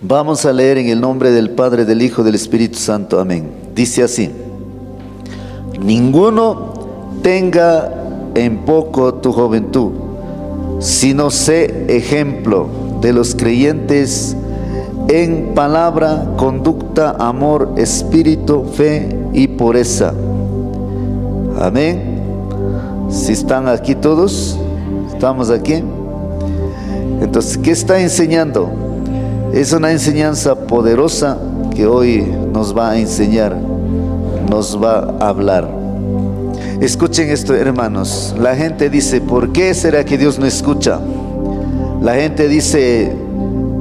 Vamos a leer en el nombre del Padre, del Hijo, del Espíritu Santo. Amén. Dice así: ninguno tenga en poco tu juventud, sino sé ejemplo de los creyentes en palabra, conducta, amor, espíritu, fe y pureza. Amén. Si están aquí todos, estamos aquí. Entonces, ¿qué está enseñando? Es una enseñanza poderosa que hoy nos va a enseñar, nos va a hablar. Escuchen esto, hermanos. La gente dice: ¿por qué será que Dios no escucha? La gente dice: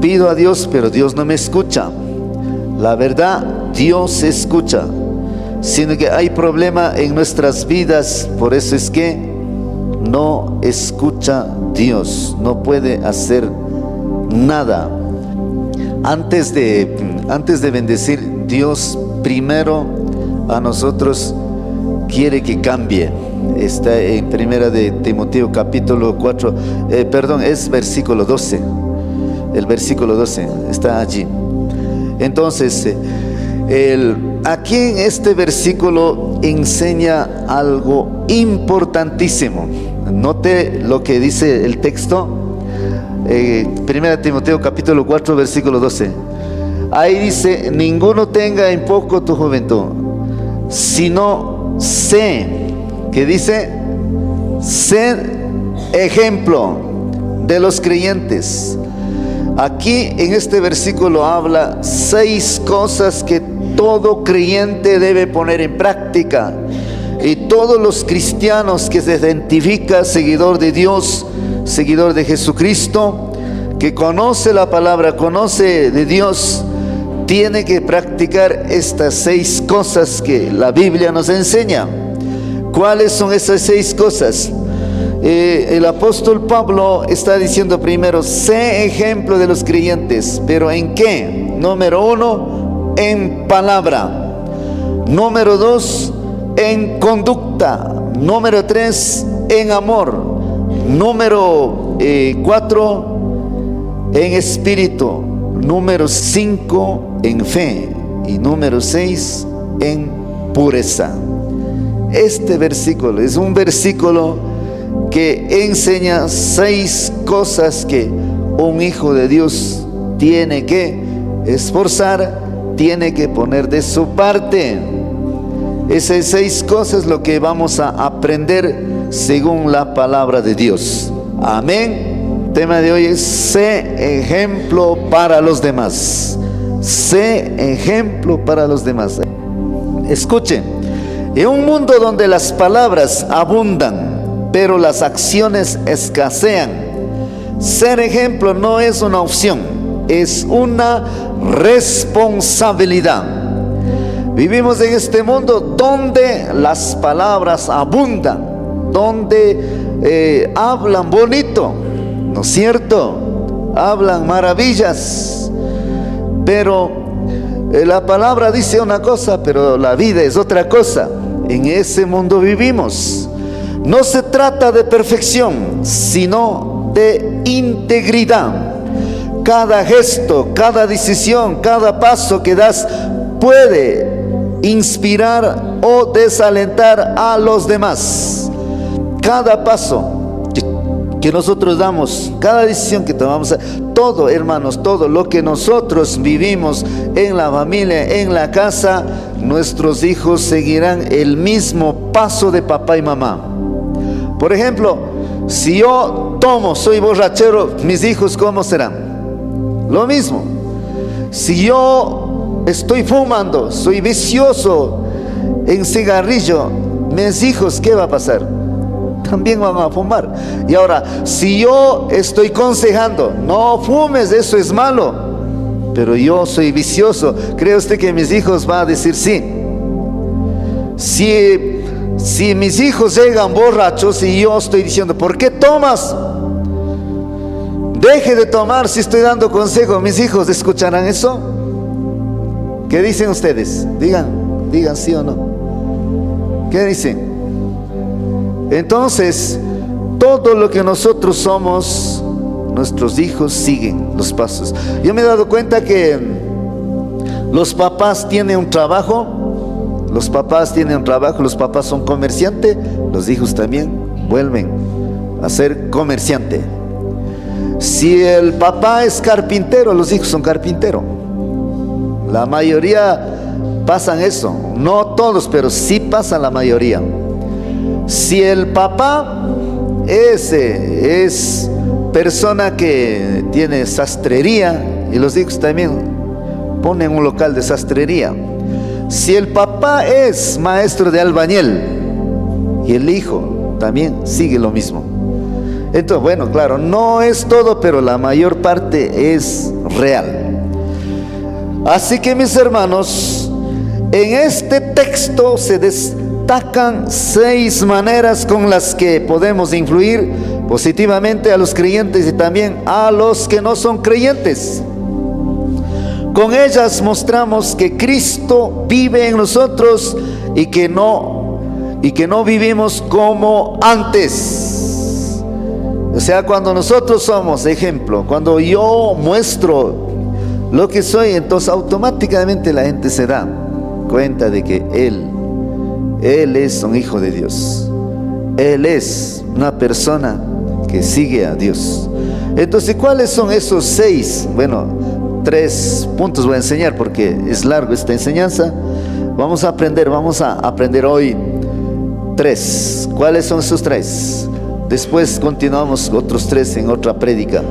pido a Dios, pero Dios no me escucha. La verdad, Dios escucha, sino que hay problema en nuestras vidas. Por eso es que no escucha Dios, no puede hacer nada. Antes de bendecir, Dios primero a nosotros quiere que cambie. Está en primera de Timoteo capítulo 4, es versículo 12. El versículo 12 está allí. Entonces, aquí en este versículo enseña algo importantísimo. Note lo que dice el texto. Primera de Timoteo capítulo 4 versículo 12. Ahí dice: ninguno tenga en poco tu juventud, sino sé. ¿Qué dice? Sé ejemplo de los creyentes. Aquí en este versículo habla 6 cosas que todo creyente debe poner en práctica. Y todos los cristianos que se identifica seguidor de Dios, seguidor de Jesucristo, que conoce la palabra, conoce de Dios, tiene que practicar estas 6 cosas que la Biblia nos enseña. ¿Cuáles son esas 6 cosas? El apóstol Pablo está diciendo primero: sé ejemplo de los creyentes. ¿Pero en qué? Número 1, en palabra. Número 2, en conducta. Número 3, en amor. Número 4, en espíritu. Número 5, en fe. Y número 6, en pureza. Este versículo es un versículo que enseña 6 cosas que un hijo de Dios tiene que esforzar, tiene que poner de su parte. Esas 6 cosas es lo que vamos a aprender según la palabra de Dios. Amén. El tema de hoy es: sé ejemplo para los demás. Sé ejemplo para los demás. Escuchen, en un mundo donde las palabras abundan, pero las acciones escasean, ser ejemplo no es una opción, es una responsabilidad. Vivimos en este mundo donde las palabras abundan, donde hablan bonito, ¿no es cierto? Hablan maravillas, pero la palabra dice una cosa, pero la vida es otra cosa. En ese mundo vivimos. No se trata de perfección, sino de integridad. Cada gesto, cada decisión, cada paso que das puede inspirar o desalentar a los demás. Cada paso que nosotros damos, cada decisión que tomamos, todo, hermanos, todo lo que nosotros vivimos en la familia, en la casa, nuestros hijos seguirán el mismo paso de papá y mamá. Por ejemplo, si yo tomo, soy borrachero, mis hijos ¿cómo serán? Lo mismo. Si yo estoy fumando, soy vicioso en cigarrillo, mis hijos ¿qué va a pasar? También van a fumar. Y ahora, si yo estoy aconsejando: no fumes, eso es malo, pero yo soy vicioso, ¿cree usted que mis hijos van a decir sí? Si mis hijos llegan borrachos y yo estoy diciendo: ¿por qué tomas? Deje de tomar. Si estoy dando consejo, ¿mis hijos escucharán eso? ¿Qué dicen ustedes? Digan sí o no. ¿Qué dicen? Entonces, todo lo que nosotros somos nuestros hijos siguen los pasos. Yo me he dado cuenta que los papás tienen un trabajo, los papás son comerciantes, los hijos también vuelven a ser comerciante. Si el papá es carpintero, los hijos son carpinteros. La mayoría pasan eso, no todos, pero sí pasa la mayoría. Si el papá es persona que tiene sastrería, y los hijos también ponen un local de sastrería. Si el papá es maestro de albañil, y el hijo también sigue lo mismo. Entonces, bueno, claro, no es todo, pero la mayor parte es real. Así que, mis hermanos, en este texto se destacan 6 maneras con las que podemos influir positivamente a los creyentes y también a los que no son creyentes. Con ellas mostramos que Cristo vive en nosotros y que no vivimos como antes. O sea, cuando nosotros somos ejemplo, cuando yo muestro lo que soy, entonces automáticamente la gente se da cuenta de que Él es un hijo de Dios. Él es una persona que sigue a Dios. Entonces, ¿cuáles son esos 6? Bueno, 3 puntos voy a enseñar porque es largo esta enseñanza. Vamos a aprender hoy 3. ¿Cuáles son esos 3? Después continuamos otros 3 en otra prédica.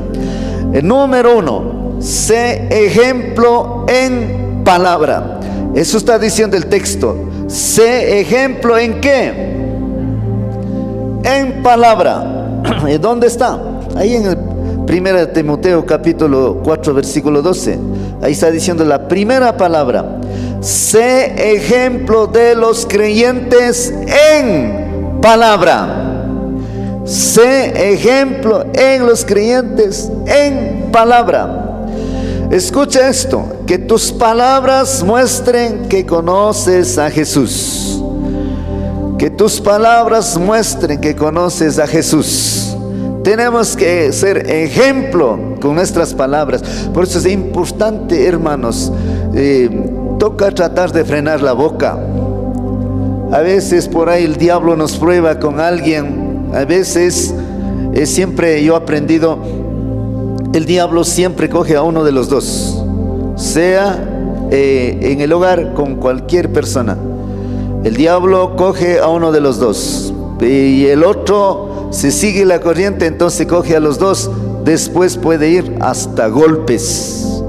El número 1. Sé ejemplo en palabra. Eso está diciendo el texto. Sé ejemplo en qué? En palabra. ¿Dónde está? Ahí en el 1 Timoteo capítulo 4 versículo 12. Ahí está diciendo la primera palabra. Sé ejemplo de los creyentes en palabra. Sé ejemplo en los creyentes en palabra. Escucha esto, que tus palabras muestren que conoces a Jesús. Que tus palabras muestren que conoces a Jesús. Tenemos que ser ejemplo con nuestras palabras. Por eso es importante, hermanos, toca tratar de frenar la boca. A veces por ahí el diablo nos prueba con alguien. A veces, siempre yo he aprendido, el diablo siempre coge a uno de los dos, sea en el hogar con cualquier persona. El diablo coge a uno de los dos y el otro se sigue la corriente, entonces coge a los dos. Después puede ir hasta golpes.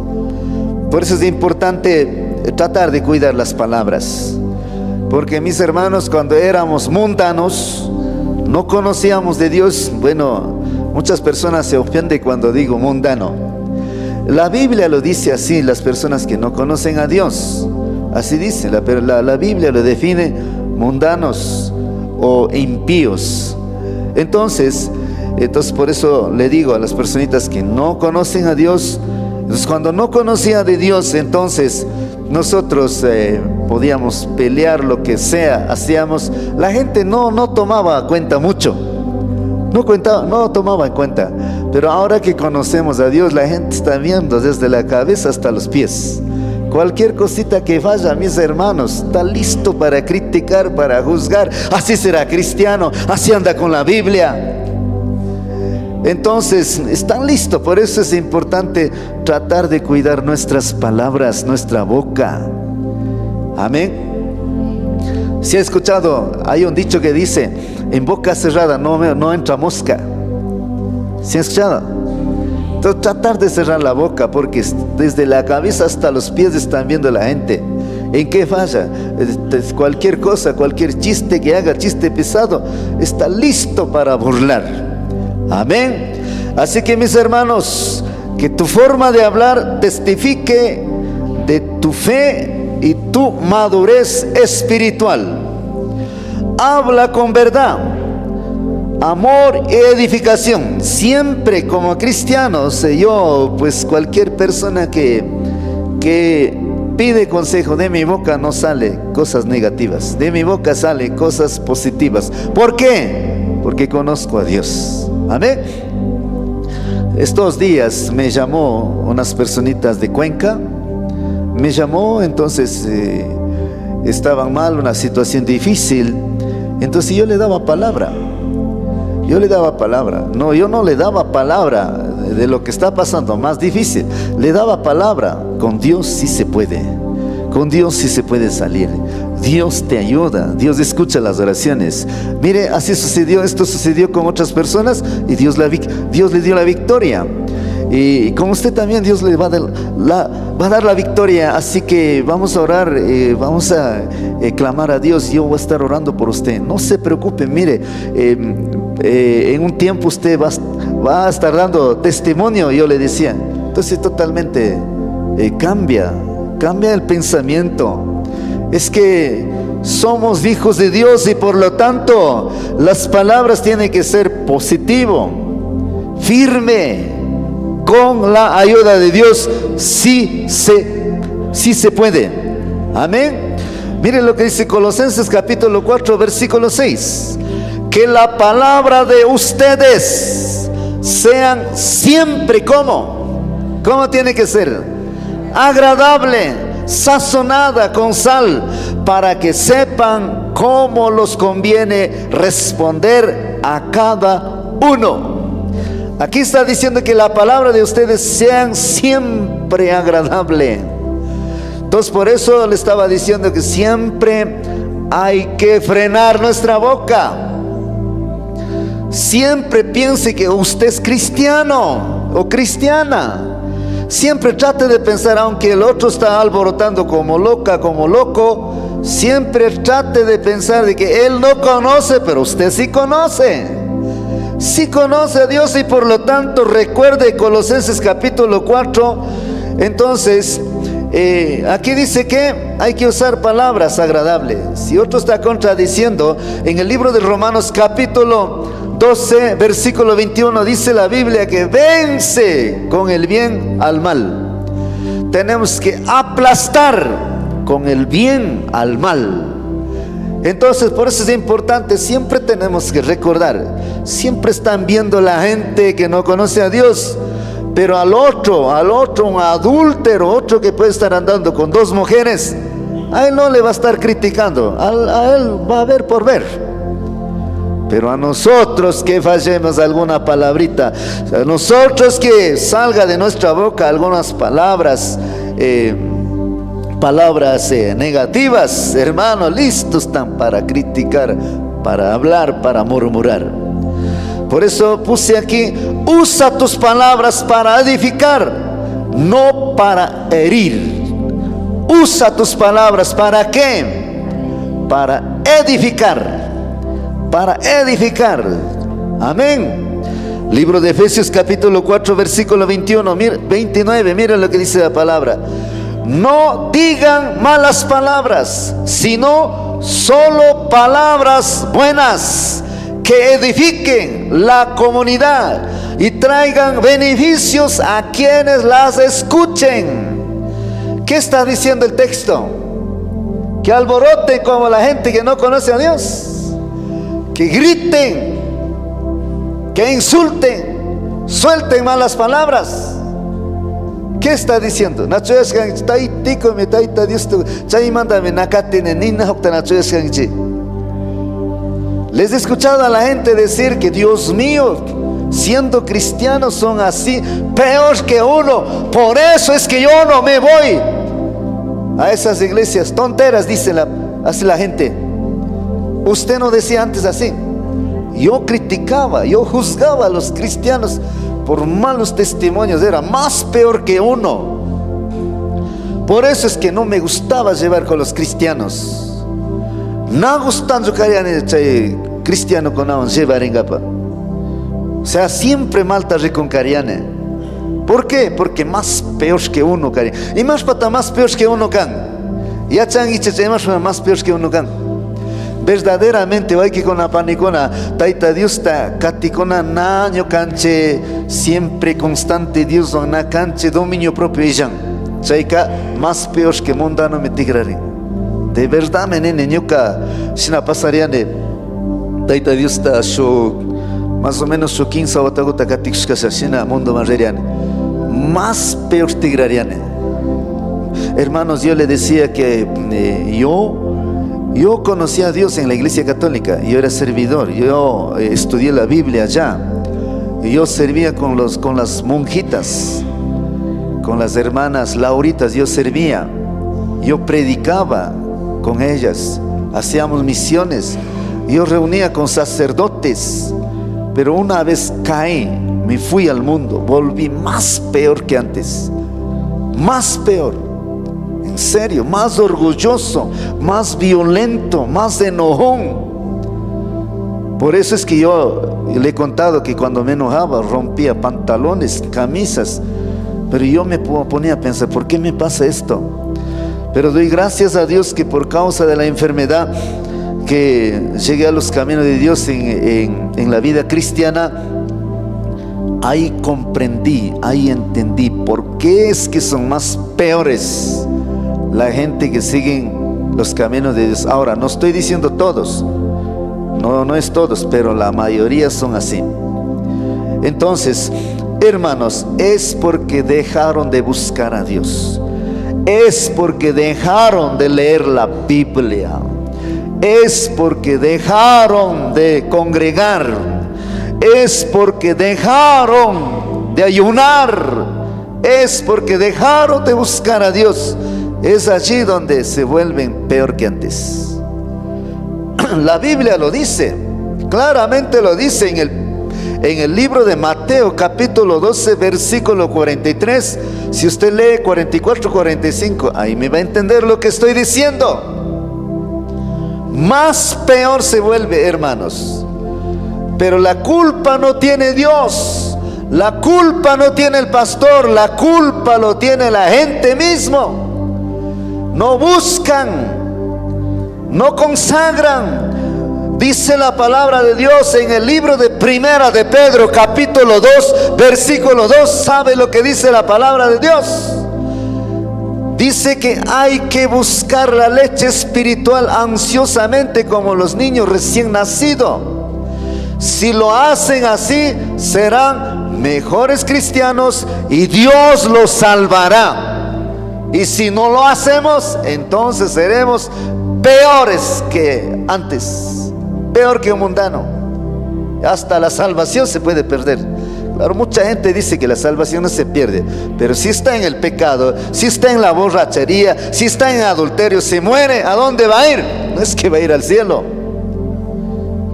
Por eso es importante tratar de cuidar las palabras, porque mis hermanos, cuando éramos mundanos, no conocíamos de Dios. Bueno, muchas personas se ofenden cuando digo mundano. La Biblia lo dice así, las personas que no conocen a Dios. Así dice, la Biblia lo define mundanos o impíos. Entonces por eso le digo a las personitas que no conocen a Dios, entonces cuando no conocía de Dios, entonces nosotros podíamos pelear lo que sea, hacíamos. La gente no tomaba cuenta mucho. No tomaba en cuenta. Pero ahora que conocemos a Dios, la gente está viendo desde la cabeza hasta los pies. Cualquier cosita que falla, mis hermanos, está listo para criticar, para juzgar. Así será cristiano, así anda con la Biblia. Entonces, están listos. Por eso es importante tratar de cuidar nuestras palabras, nuestra boca. Amén. Si ha escuchado, hay un dicho que dice: en boca cerrada no entra mosca. ¿Sí ha escuchado? Entonces, tratar de cerrar la boca, porque desde la cabeza hasta los pies están viendo la gente. ¿En qué falla? Cualquier cosa, cualquier chiste que haga, chiste pesado, está listo para burlar. Amén. Así que, mis hermanos, que tu forma de hablar testifique de tu fe y tu madurez espiritual. Habla con verdad, amor y edificación. Siempre como cristianos, pues cualquier persona que pide consejo, de mi boca no sale cosas negativas, de mi boca sale cosas positivas. ¿Por qué? Porque conozco a Dios. Amén. Estos días me llamó unas personitas de Cuenca, me llamó, entonces estaban mal, una situación difícil, entonces yo le daba palabra. Yo le daba palabra. No, yo no le daba palabra de lo que está pasando, más difícil. Le daba palabra. Con Dios sí se puede. Con Dios sí se puede salir. Dios te ayuda. Dios escucha las oraciones. Mire, así sucedió. Esto sucedió con otras personas y Dios le dio la victoria. Y con usted también Dios le va a dar la victoria. Así que vamos a orar, vamos a clamar a Dios. Yo voy a estar orando por usted. No se preocupe, mire, en un tiempo usted va a estar dando testimonio, yo le decía. Entonces totalmente cambia el pensamiento. Es que somos hijos de Dios y por lo tanto las palabras tienen que ser positivo, firme. Con la ayuda de Dios sí se puede. Amén. Miren lo que dice Colosenses capítulo 4 versículo 6. Que la palabra de ustedes sean siempre ¿cómo tiene que ser? Agradable, sazonada con sal, para que sepan cómo los conviene responder a cada uno. Aquí está diciendo que la palabra de ustedes sean siempre agradable. Entonces por eso le estaba diciendo que siempre hay que frenar nuestra boca. Siempre piense que usted es cristiano o cristiana. Siempre trate de pensar, aunque el otro está alborotando como loca, como loco, siempre trate de pensar de que él no conoce, pero usted sí conoce. Sí conoce a Dios y por lo tanto recuerde Colosenses capítulo 4. Entonces aquí dice que hay que usar palabras agradables. Si otro está contradiciendo, en el libro de Romanos capítulo 12 versículo 21 dice la Biblia que vence con el bien al mal. Tenemos que aplastar con el bien al mal. Entonces por eso es importante, siempre tenemos que recordar. Siempre están viendo la gente que no conoce a Dios, pero al otro, un adúltero, otro que puede estar andando con dos mujeres, a él no le va a estar criticando, a él va a ver por ver. Pero a nosotros que fallemos alguna palabrita, a nosotros que salga de nuestra boca algunas palabras negativas, hermanos, listos están para criticar, para hablar, para murmurar. Por eso puse aquí: usa tus palabras para edificar, no para herir. Usa tus palabras ¿para qué? Para edificar. Para edificar. Amén. Libro de Efesios capítulo 4 versículo 29, miren lo que dice la palabra. No digan malas palabras, sino solo palabras buenas que edifiquen la comunidad y traigan beneficios a quienes las escuchen. ¿Qué está diciendo el texto? Que alboroten como la gente que no conoce a Dios, que griten, que insulten, suelten malas palabras. ¿Qué está diciendo? Les he escuchado a la gente decir que, Dios mío, siendo cristianos son así, peor que uno. Por eso es que yo no me voy a esas iglesias. Tonteras, dice así la gente. Usted no decía antes así. Yo criticaba, yo juzgaba a los cristianos por malos testimonios, era más peor que uno. Por eso es que no me gustaba llevar con los cristianos. No gustando cristiano con aún llevar en gapa. O sea, siempre malta con cariane. ¿Por qué? Porque más peor que uno, cari. Y más pata más peor que uno can. Ya chan y más peor que uno can. Verdaderamente hay que con la panicona taita Dios ta caticona naño canche siempre constante Dios na canche dominio propio ella chaika más peor que mundano me tigrari de verdad menene ñuka sina pasariane taita Dios ta show más o menos su 15 bataguta catixca sashina mundo marreriane, más peor tigrariane. Hermanos, yo le decía que yo conocí a Dios en la iglesia católica. Yo era servidor, yo estudié la Biblia allá. Yo servía con las monjitas, con las hermanas Lauritas. Yo servía, yo predicaba con ellas, hacíamos misiones. Yo reunía con sacerdotes. Pero una vez caí, me fui al mundo, volví más peor que antes, más peor, en serio, más orgulloso, más violento, más enojón. Por eso es que yo le he contado que cuando me enojaba rompía pantalones, camisas. Pero yo me ponía a pensar, ¿por qué me pasa esto? Pero doy gracias a Dios que por causa de la enfermedad que llegué a los caminos de Dios en la vida cristiana, ahí comprendí, ahí entendí por qué es que son más peores la gente que siguen los caminos de Dios. Ahora, no estoy diciendo todos, no es todos, pero la mayoría son así. Entonces, hermanos, es porque dejaron de buscar a Dios, es porque dejaron de leer la Biblia, es porque dejaron de congregar, es porque dejaron de ayunar, es porque dejaron de buscar a Dios. Es allí donde se vuelven peor que antes. La Biblia lo dice, claramente lo dice en el libro de Mateo capítulo 12 versículo 43. Si usted lee 44, 45, ahí me va a entender lo que estoy diciendo. Más peor se vuelve, hermanos. Pero la culpa no tiene Dios, la culpa no tiene el pastor, la culpa lo tiene la gente mismo. No buscan, no consagran. Dice la palabra de Dios en el libro de Primera de Pedro capítulo 2 versículo 2. ¿Sabe lo que dice la palabra de Dios? Dice que hay que buscar la leche espiritual ansiosamente como los niños recién nacidos. Si lo hacen así, serán mejores cristianos y Dios los salvará. Y si no lo hacemos, entonces seremos peores que antes, peor que un mundano. Hasta la salvación se puede perder. Claro, mucha gente dice que la salvación no se pierde, pero si está en el pecado, si está en la borrachería, si está en adulterio, se muere, ¿a dónde va a ir? No es que va a ir al cielo.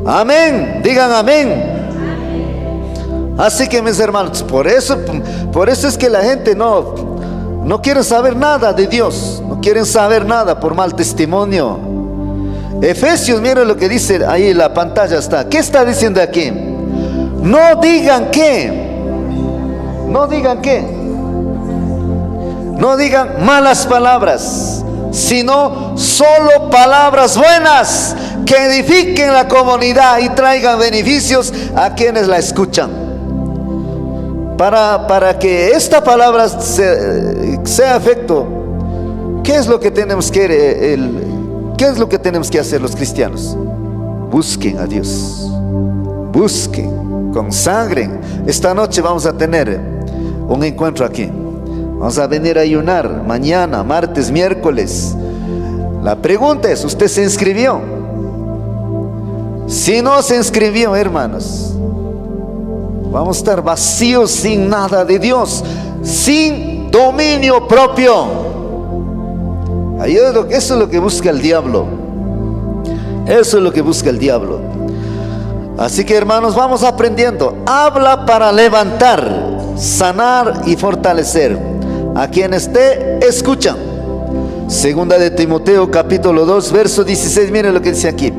Amén, digan amén. Así que mis hermanos, por eso es que la gente no quiere saber nada de Dios, no quieren saber nada por mal testimonio. Efesios, miren lo que dice ahí, la pantalla está. ¿Qué está diciendo aquí? No digan malas palabras, sino solo palabras buenas que edifiquen la comunidad y traigan beneficios a quienes la escuchan. Para que esta palabra sea efecto, ¿qué es lo que tenemos que hacer los cristianos? Busquen a Dios, busquen, consagren. Esta noche vamos a tener un encuentro aquí. Vamos a venir a ayunar mañana, martes, miércoles. La pregunta es, ¿usted se inscribió? Si no se inscribió, hermanos, vamos a estar vacíos, sin nada de Dios, sin dominio propio. Eso es lo que busca el diablo. Eso es lo que busca el diablo. Así que, hermanos, vamos aprendiendo. Habla para levantar, sanar y fortalecer a quienes te escuchan. Segunda de Timoteo capítulo 2 verso 16. Miren lo que dice aquí.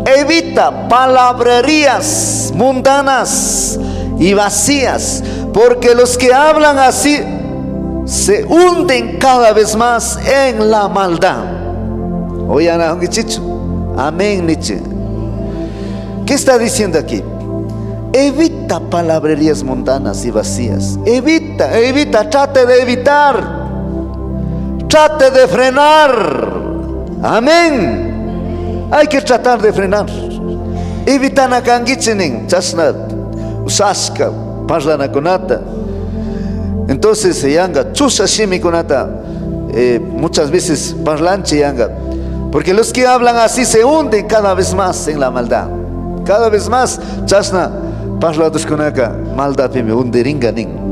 Evita palabrerías mundanas y vacías, porque los que hablan así se hunden cada vez más en la maldad. Oigan, amén, Nietzsche. ¿Qué está diciendo aquí? Evita palabrerías mundanas y vacías. Evita, trate de evitar, trate de frenar. Amén. Hay que tratar de frenar. Evitana kangichinin, chasna, usashka, parlana konata. Entonces yanga, chusha shimi konata, muchas veces parlanche yanga. Porque los que hablan así se hunden cada vez más en la maldad. Cada vez más, chasna, parlados konaka, maldad me hunderinganin.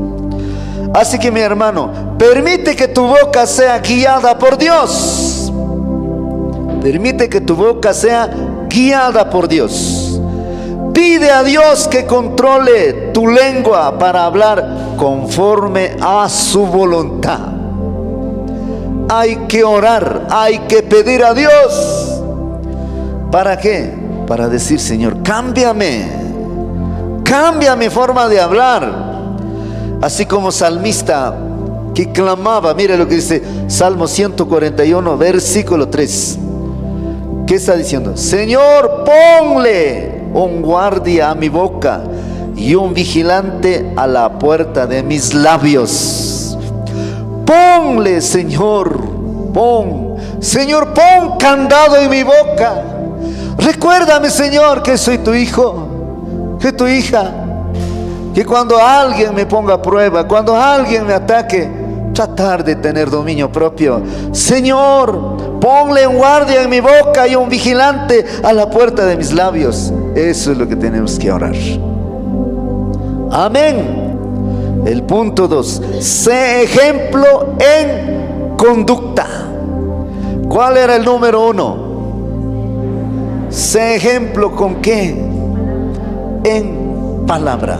Así que mi hermano, permite que tu boca sea guiada por Dios. Permite que tu boca sea guiada por Dios. Pide a Dios que controle tu lengua para hablar conforme a su voluntad. Hay que orar, hay que pedir a Dios. ¿Para qué? Para decir, Señor, cámbiame. Cambia mi forma de hablar. Así como salmista que clamaba, mire lo que dice Salmo 141, versículo 3. ¿Qué está diciendo? Señor, ponle un guardia a mi boca y un vigilante a la puerta de mis labios. Ponle, Señor, Señor, pon candado en mi boca. Recuérdame, Señor, que soy tu hijo, que tu hija. Que cuando alguien me ponga a prueba, cuando alguien me ataque, tratar de tener dominio propio. Señor, ponle un guardia en mi boca y un vigilante a la puerta de mis labios. Eso es lo que tenemos que orar. Amén. El punto 2. Sé ejemplo en conducta. ¿Cuál era el número 1? Sé ejemplo con qué? En palabra.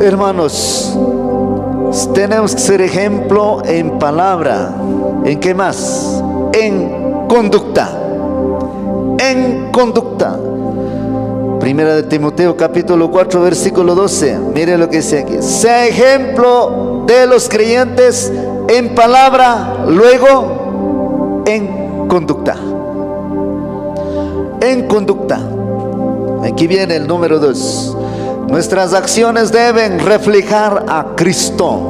Hermanos, tenemos que ser ejemplo en palabra. ¿En qué más? En conducta. En conducta. Primera de Timoteo capítulo 4 versículo 12. Mire lo que dice aquí. Sé ejemplo de los creyentes en palabra, luego en conducta. En conducta. Aquí viene el número 2. Nuestras acciones deben reflejar a Cristo.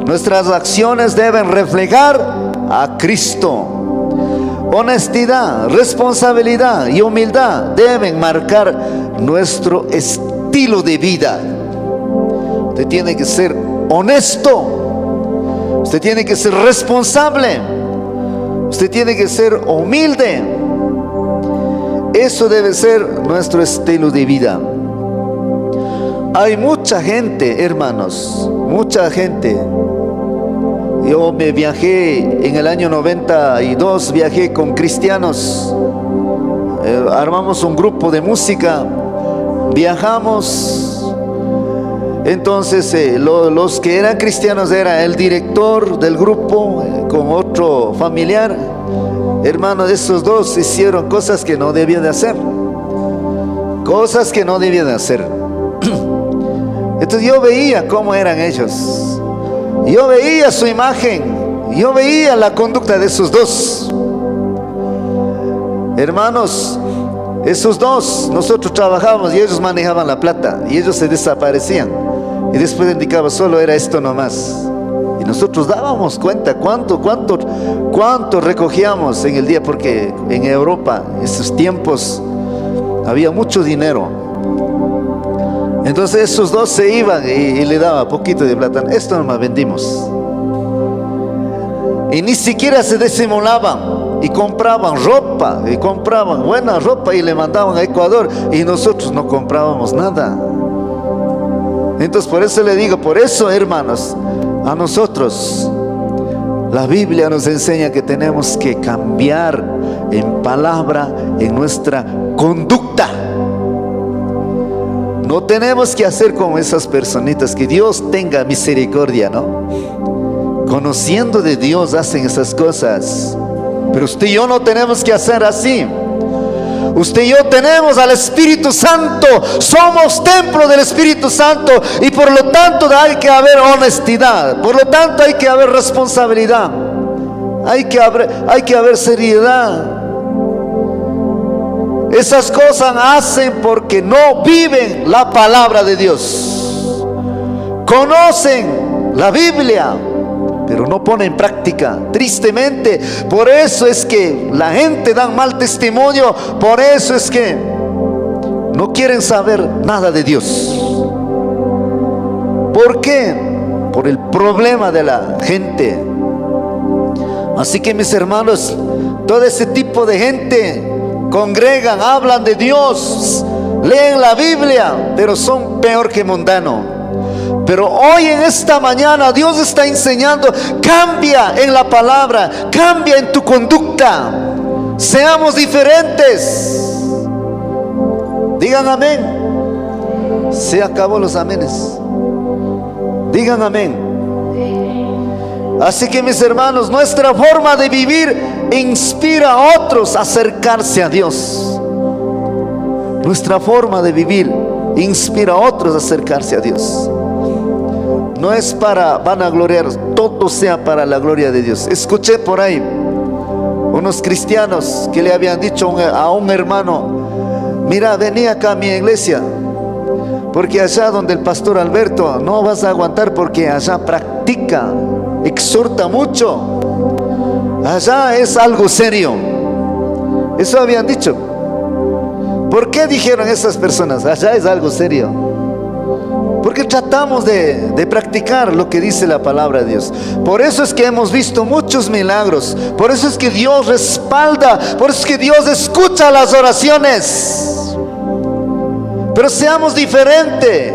Nuestras acciones deben reflejar a Cristo. Honestidad, responsabilidad y humildad deben marcar nuestro estilo de vida. Usted tiene que ser honesto. Usted tiene que ser responsable. Usted tiene que ser humilde. Eso debe ser nuestro estilo de vida. Hay mucha gente, hermanos, mucha gente. Yo me viajé en el año 92, viajé con cristianos. Armamos un grupo de música, viajamos. Entonces los que eran cristianos era el director del grupo con otro familiar. Hermanos, esos dos hicieron cosas que no debían de hacer. Cosas que no debían de hacer. Entonces yo veía cómo eran ellos. Yo veía su imagen. Yo veía la conducta de esos dos. Hermanos, esos dos, nosotros trabajábamos y ellos manejaban la plata. Y ellos se desaparecían. Y después indicaba, solo era esto nomás. Y nosotros dábamos cuenta cuánto recogíamos en el día. Porque en Europa, en esos tiempos, había mucho dinero. Entonces esos dos se iban y le daba poquito de plata. Esto nomás vendimos. Y ni siquiera se disimulaban. Y compraban ropa. Y compraban buena ropa y le mandaban a Ecuador. Y nosotros no comprábamos nada. Entonces por eso le digo, por eso, hermanos, a nosotros la Biblia nos enseña que tenemos que cambiar en palabra, en nuestra conducta. No tenemos que hacer como esas personitas. Que Dios tenga misericordia, ¿no? Conociendo de Dios hacen esas cosas. Pero usted y yo no tenemos que hacer así. Usted y yo tenemos al Espíritu Santo. Somos templo del Espíritu Santo. Y por lo tanto hay que haber honestidad. Por lo tanto hay que haber responsabilidad. Hay que haber seriedad. Esas cosas hacen porque no viven la palabra de Dios. Conocen la Biblia, pero no ponen en práctica. Tristemente, por eso es que la gente da mal testimonio. Por eso es que no quieren saber nada de Dios. ¿Por qué? Por el problema de la gente. Así que, mis hermanos, todo ese tipo de gente congregan, hablan de Dios, leen la Biblia, pero son peor que mundano. Pero hoy, en esta mañana, Dios está enseñando: cambia en la palabra, cambia en tu conducta, seamos diferentes. Digan amén. Se acabó los amenes. Digan amén. Así que, mis hermanos, nuestra forma de vivir inspira a otros a acercarse a Dios. Nuestra forma de vivir inspira a otros a acercarse a Dios. No es para vanagloriar, todo sea para la gloria de Dios. Escuché por ahí unos cristianos que le habían dicho a un hermano: mira, vení acá a mi iglesia, porque allá donde el pastor Alberto no vas a aguantar, porque allá practica, exhorta mucho, allá es algo serio. Eso habían dicho. ¿Por qué dijeron esas personas? Allá es algo serio. Porque tratamos de practicar lo que dice la palabra de Dios. Por eso es que hemos visto muchos milagros. Por eso es que Dios respalda. Por eso es que Dios escucha las oraciones. Pero seamos diferentes.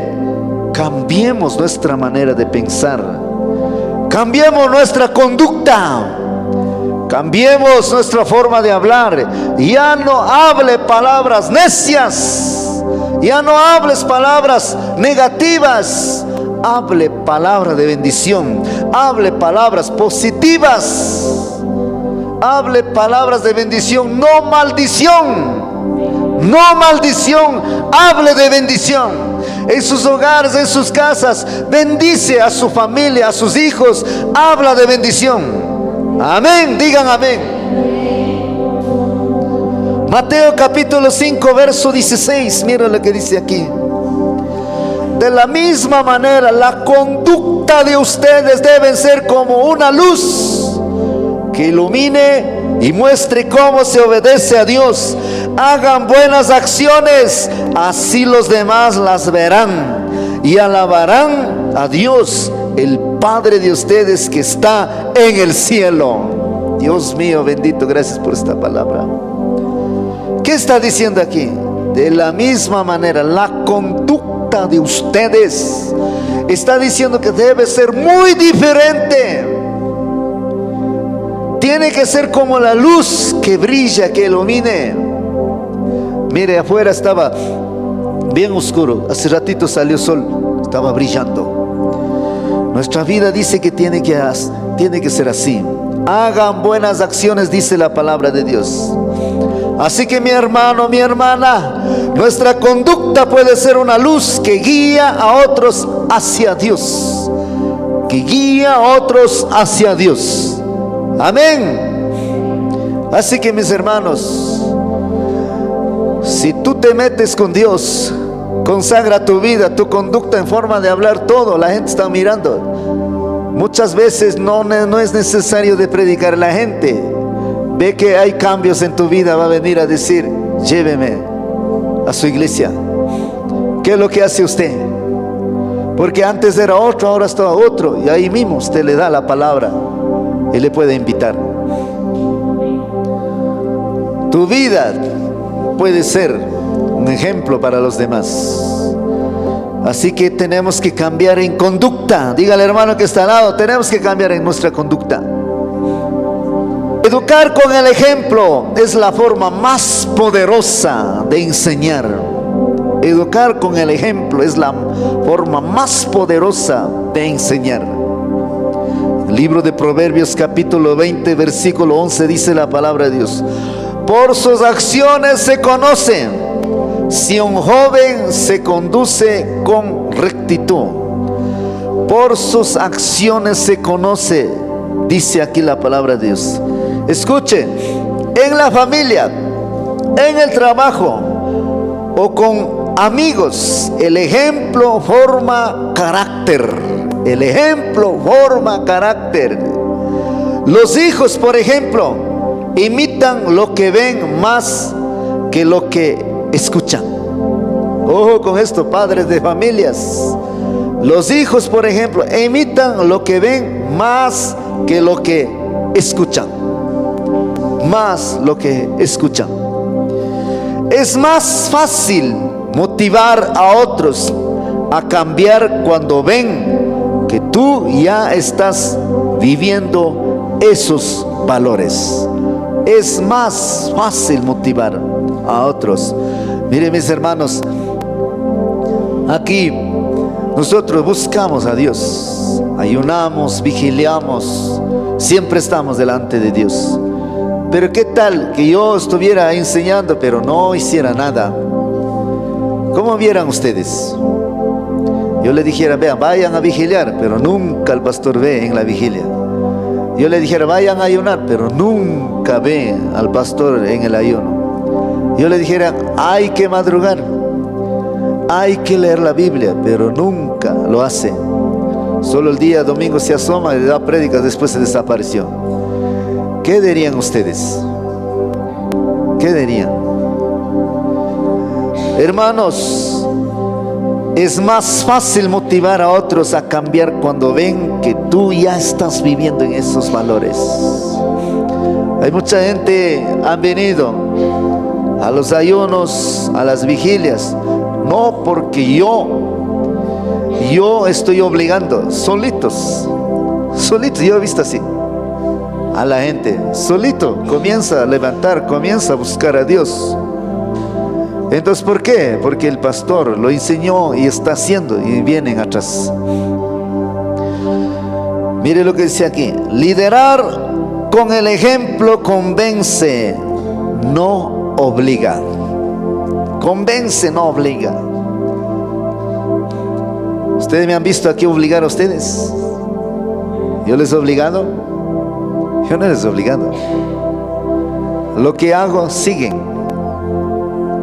Cambiemos nuestra manera de pensar. Cambiemos nuestra conducta. Cambiemos nuestra forma de hablar. Ya no hable palabras necias. Ya no hables palabras negativas. Hable palabras de bendición. Hable palabras positivas. Hable palabras de bendición, no maldición. No maldición. Hable de bendición. En sus hogares, en sus casas, bendice a su familia, a sus hijos. Habla de bendición. Amén. Digan amén. Mateo capítulo 5 verso 16. Mira lo que dice aquí: de la misma manera, la conducta de ustedes debe ser como una luz que ilumine y muestre cómo se obedece a Dios. Hagan buenas acciones, así los demás las verán y alabarán a Dios, el Padre de ustedes que está en el cielo. Dios mío bendito, gracias por esta palabra. ¿Qué está diciendo aquí? De la misma manera, la conducta de ustedes, está diciendo que debe ser muy diferente. Tiene que ser como la luz que brilla, que ilumine. Mire, afuera estaba bien oscuro, hace ratito salió sol, estaba brillando. Nuestra vida dice que tiene que ser así. Hagan buenas acciones, dice la palabra de Dios. Así que, mi hermano, mi hermana, nuestra conducta puede ser una luz que guía a otros hacia Dios. Que guía a otros hacia Dios. Amén. Así que, mis hermanos, si tú te metes con Dios, consagra tu vida, tu conducta en forma de hablar, todo, la gente está mirando. Muchas veces no es necesario de predicar. La gente ve que hay cambios en tu vida, va a venir a decir: lléveme a su iglesia. ¿Qué es lo que hace usted? Porque antes era otro, ahora está otro. Y ahí mismo usted le da la palabra y le puede invitar. Tu vida puede ser un ejemplo para los demás. Así que tenemos que cambiar en conducta. Dígale, hermano que está al lado, tenemos que cambiar en nuestra conducta. Educar con el ejemplo es la forma más poderosa de enseñar. Educar con el ejemplo es la forma más poderosa de enseñar. El libro de Proverbios capítulo 20 versículo 11 dice la palabra de Dios: por sus acciones se conoce si un joven se conduce con rectitud. Por sus acciones se conoce, dice aquí la palabra de Dios. Escuche, en la familia, en el trabajo o con amigos, el ejemplo forma carácter. El ejemplo forma carácter. Los hijos, por ejemplo, imitan lo que ven más que lo que escuchan. Ojo con esto, padres de familias. Los hijos, por ejemplo, imitan lo que ven más que lo que escuchan. Más lo que escuchan. Es más fácil motivar a otros a cambiar cuando ven que tú ya estás viviendo esos valores. Es más fácil motivar a otros. Miren, mis hermanos, aquí nosotros buscamos a Dios, ayunamos, vigiliamos, siempre estamos delante de Dios. Pero qué tal que yo estuviera enseñando pero no hiciera nada. ¿Cómo vieran ustedes? Yo le dijera, vean, vayan a vigiliar, pero nunca el pastor ve en la vigilia. Yo le dijera, vayan a ayunar, pero nunca ve al pastor en el ayuno. Yo le dijera, hay que madrugar, hay que leer la Biblia, pero nunca lo hace. Solo el día domingo se asoma y da prédicas, después se desapareció. ¿Qué dirían ustedes? ¿Qué dirían? Hermanos, es más fácil motivar a otros a cambiar cuando ven que tú ya estás viviendo en esos valores. Hay mucha gente ha venido a los ayunos, a las vigilias, no porque yo estoy obligando, solitos, yo he visto así a la gente, solito comienza a levantar, comienza a buscar a Dios. Entonces, ¿por qué? Porque el pastor lo enseñó y está haciendo, y vienen atrás. Mire lo que dice aquí: liderar con el ejemplo convence, no obliga. Convence, no obliga. ¿Ustedes me han visto aquí obligar a ustedes? ¿Yo les he obligado? Yo no les he obligado. Lo que hago, siguen.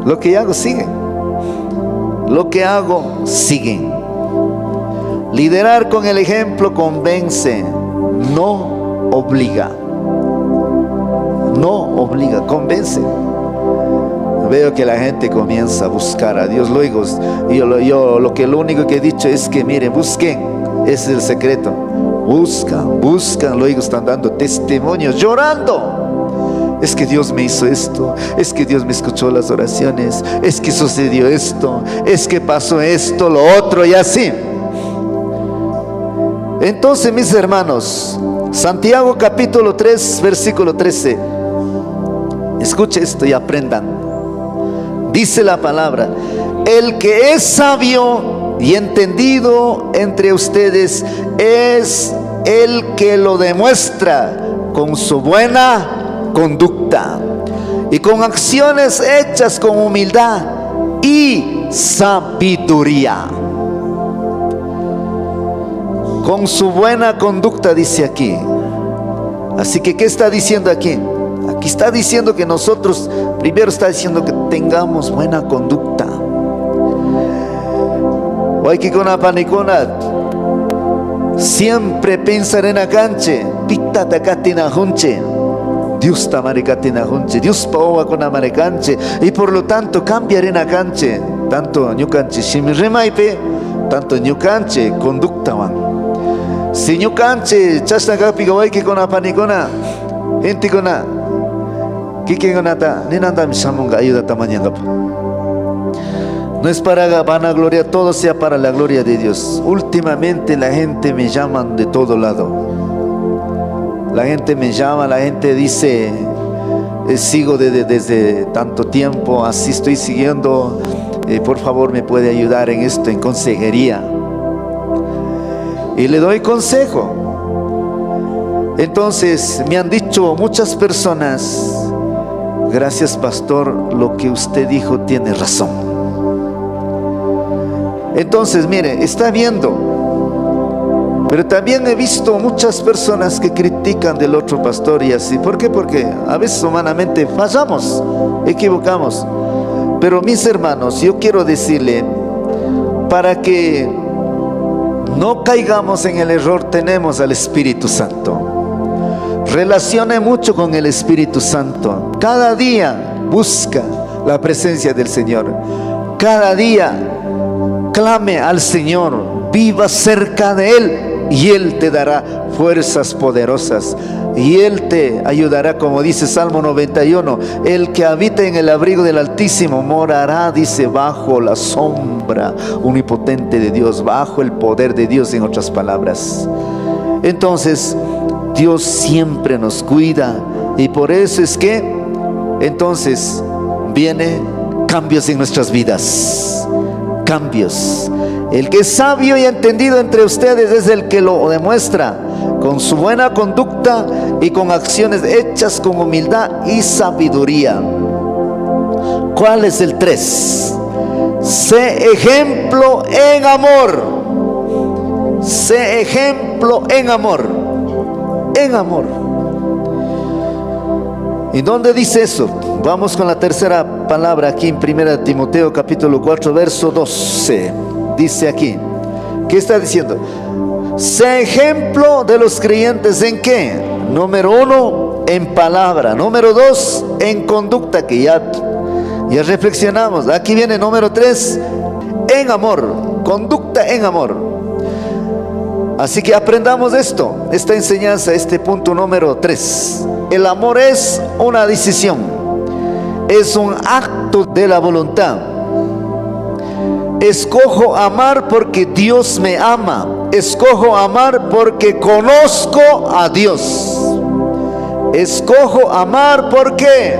Lo que hago, siguen. Lo que hago, siguen. Liderar con el ejemplo convence, no obliga. No obliga, convence. Veo que la gente comienza a buscar a Dios. Luego, lo único que he dicho es que, miren, busquen. Ese es el secreto. Buscan. Luego están dando testimonios, llorando. Es que Dios me hizo esto, es que Dios me escuchó las oraciones, es que sucedió esto, es que pasó esto, lo otro y así. Entonces, mis hermanos, Santiago capítulo 3, versículo 13. Escuche esto y aprendan. Dice la palabra: el que es sabio y entendido entre ustedes es el que lo demuestra con su buena conducta y con acciones hechas con humildad y sabiduría. Con su buena conducta, dice aquí. Así que, ¿qué está diciendo aquí? Aquí está diciendo que nosotros, primero está diciendo que tengamos buena conducta. Waikikona panikona, siempre pensar en acanche, pita takatina junche. Dios tamarikatina junche, Dios paoa con amaricanche, y por lo tanto cambiar en acanche, tanto ñucanche shimiremaipe, tanto ñucanche conducta van. Si ñucanche chasnagapiga waikikona panikona, gente kona, kikengonata, ninanda misamunga ayuda tamañangapa. No es para vanagloria, todo sea para la gloria de Dios. Últimamente la gente me llaman de todo lado. La gente me llama, la gente dice, sigo desde tanto tiempo, así estoy siguiendo, por favor me puede ayudar en esto, en consejería. Y le doy consejo. Entonces me han dicho muchas personas: gracias, pastor, lo que usted dijo tiene razón. Entonces, mire, está viendo. Pero también he visto muchas personas que critican del otro pastor y así. ¿Por qué? Porque a veces humanamente fallamos, equivocamos. Pero mis hermanos, yo quiero decirle, para que no caigamos en el error, tenemos al Espíritu Santo. Relacione mucho con el Espíritu Santo. Cada día busca la presencia del Señor. Cada día clame al Señor, viva cerca de Él y Él te dará fuerzas poderosas y Él te ayudará, como dice Salmo 91, el que habita en el abrigo del Altísimo morará, dice, bajo la sombra omnipotente de Dios, bajo el poder de Dios, en otras palabras. Entonces Dios siempre nos cuida y por eso es que entonces viene cambios en nuestras vidas, cambios. El que es sabio y entendido entre ustedes es el que lo demuestra con su buena conducta y con acciones hechas con humildad y sabiduría. ¿Cuál es el 3? Sé ejemplo en amor. Sé ejemplo en amor. En amor. ¿Y dónde dice eso? Vamos con la tercera palabra aquí en 1 Timoteo capítulo 4 verso 12. Dice aquí, ¿qué está diciendo? Sé ejemplo de los creyentes ¿en qué? Número 1, en palabra. Número 2, en conducta, que ya reflexionamos. Aquí viene número 3, en amor. Conducta en amor. Así que aprendamos esta enseñanza, este punto número 3. El amor es una decisión, es un acto de la voluntad. Escojo amar porque Dios me ama. Escojo amar porque conozco a Dios. Escojo amar porque,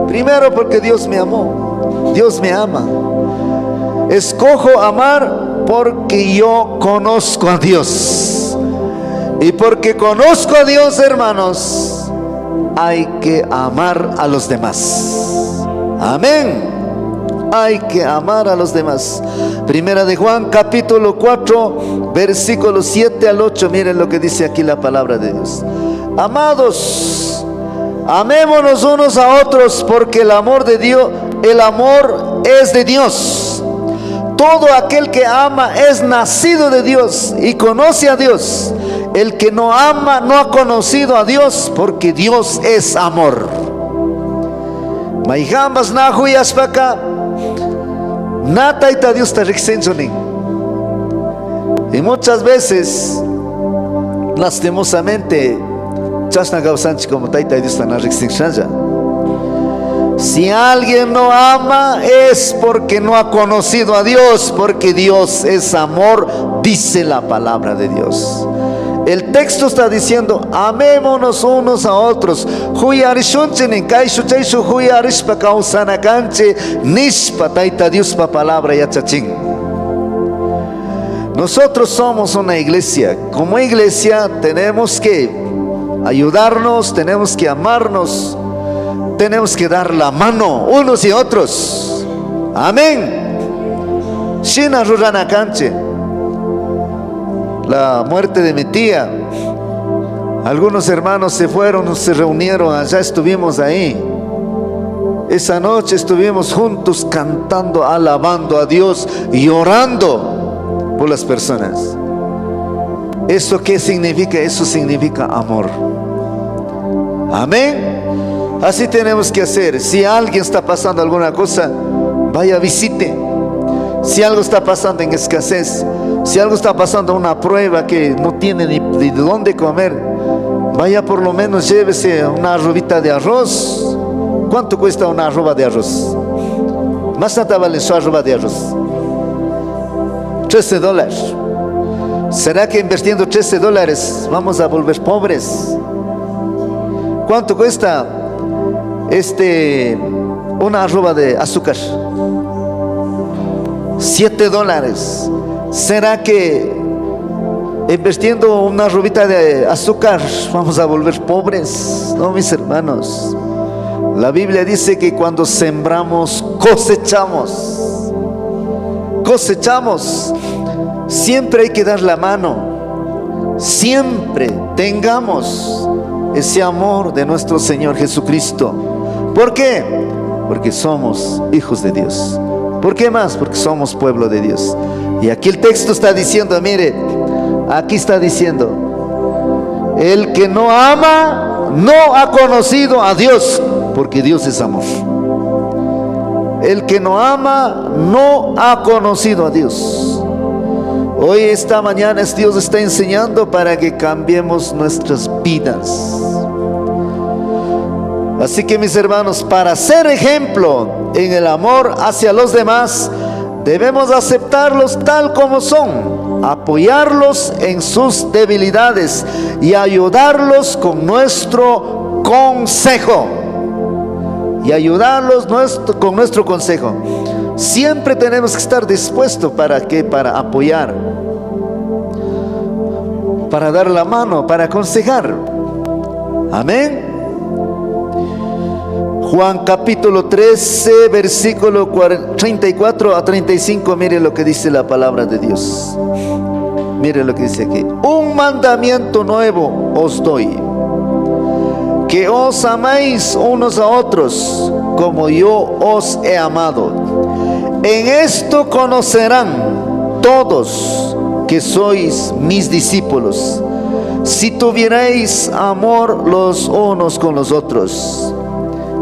primero, porque Dios me amó. Dios me ama. Escojo amar porque yo conozco a Dios. Y porque conozco a Dios, hermanos, hay que amar a los demás. Amén. Hay que amar a los demás. Primera de Juan capítulo 4 versículos 7 al 8. Miren lo que dice aquí la palabra de Dios. Amados, amémonos unos a otros, porque el amor es de Dios. Todo aquel que ama es nacido de Dios y conoce a Dios. El que no ama no ha conocido a Dios, porque Dios es amor. Maijambas nahuyas paka nataita Dios ta rixenchonin. Y muchas veces, lastimosamente, chasna gausanchi como taita Dios ta rixenchanja. Si alguien no ama es porque no ha conocido a Dios, porque Dios es amor, dice la palabra de Dios. El texto está diciendo, amémonos unos a otros. Nosotros somos una iglesia. Como iglesia tenemos que ayudarnos, tenemos que amarnos, tenemos que dar la mano unos y otros. Amén. Shina Rurana Canche. La muerte de mi tía, algunos hermanos se fueron, se reunieron allá, estuvimos ahí. Esa noche estuvimos juntos cantando, alabando a Dios y orando por las personas. ¿Eso qué significa? Eso significa amor. Amén. Así tenemos que hacer. Si alguien está pasando alguna cosa, vaya, visite. Si algo está pasando en escasez, si algo está pasando una prueba que no tiene ni de dónde comer, vaya, por lo menos llévese una arrobita de arroz. ¿Cuánto cuesta una arroba de arroz? Más nada vale su arroba de arroz. $13. ¿Será que invirtiendo $13 vamos a volver pobres? ¿Cuánto cuesta una arroba de azúcar? $7. ¿Será que invirtiendo una arrobita de azúcar vamos a volver pobres? No, mis hermanos. La Biblia dice que cuando sembramos, cosechamos. Cosechamos. Siempre hay que dar la mano. Siempre tengamos ese amor de nuestro Señor Jesucristo. ¿Por qué? Porque somos hijos de Dios. ¿Por qué más? Porque somos pueblo de Dios. Y aquí el texto está diciendo, mire, aquí está diciendo, el que no ama no ha conocido a Dios, porque Dios es amor. El que no ama no ha conocido a Dios. Hoy, esta mañana, Dios está enseñando para que cambiemos nuestras vidas. Así que, mis hermanos, para ser ejemplo en el amor hacia los demás, debemos aceptarlos tal como son, apoyarlos en sus debilidades y ayudarlos con nuestro consejo. Con nuestro consejo. Siempre tenemos que estar dispuestos para apoyar, para dar la mano, para aconsejar. Amén. Juan capítulo 13, versículo 34 a 35. Mire lo que dice la palabra de Dios. Mire lo que dice aquí. Un mandamiento nuevo os doy, que os améis unos a otros como yo os he amado. En esto conocerán todos que sois mis discípulos, si tuvierais amor los unos con los otros.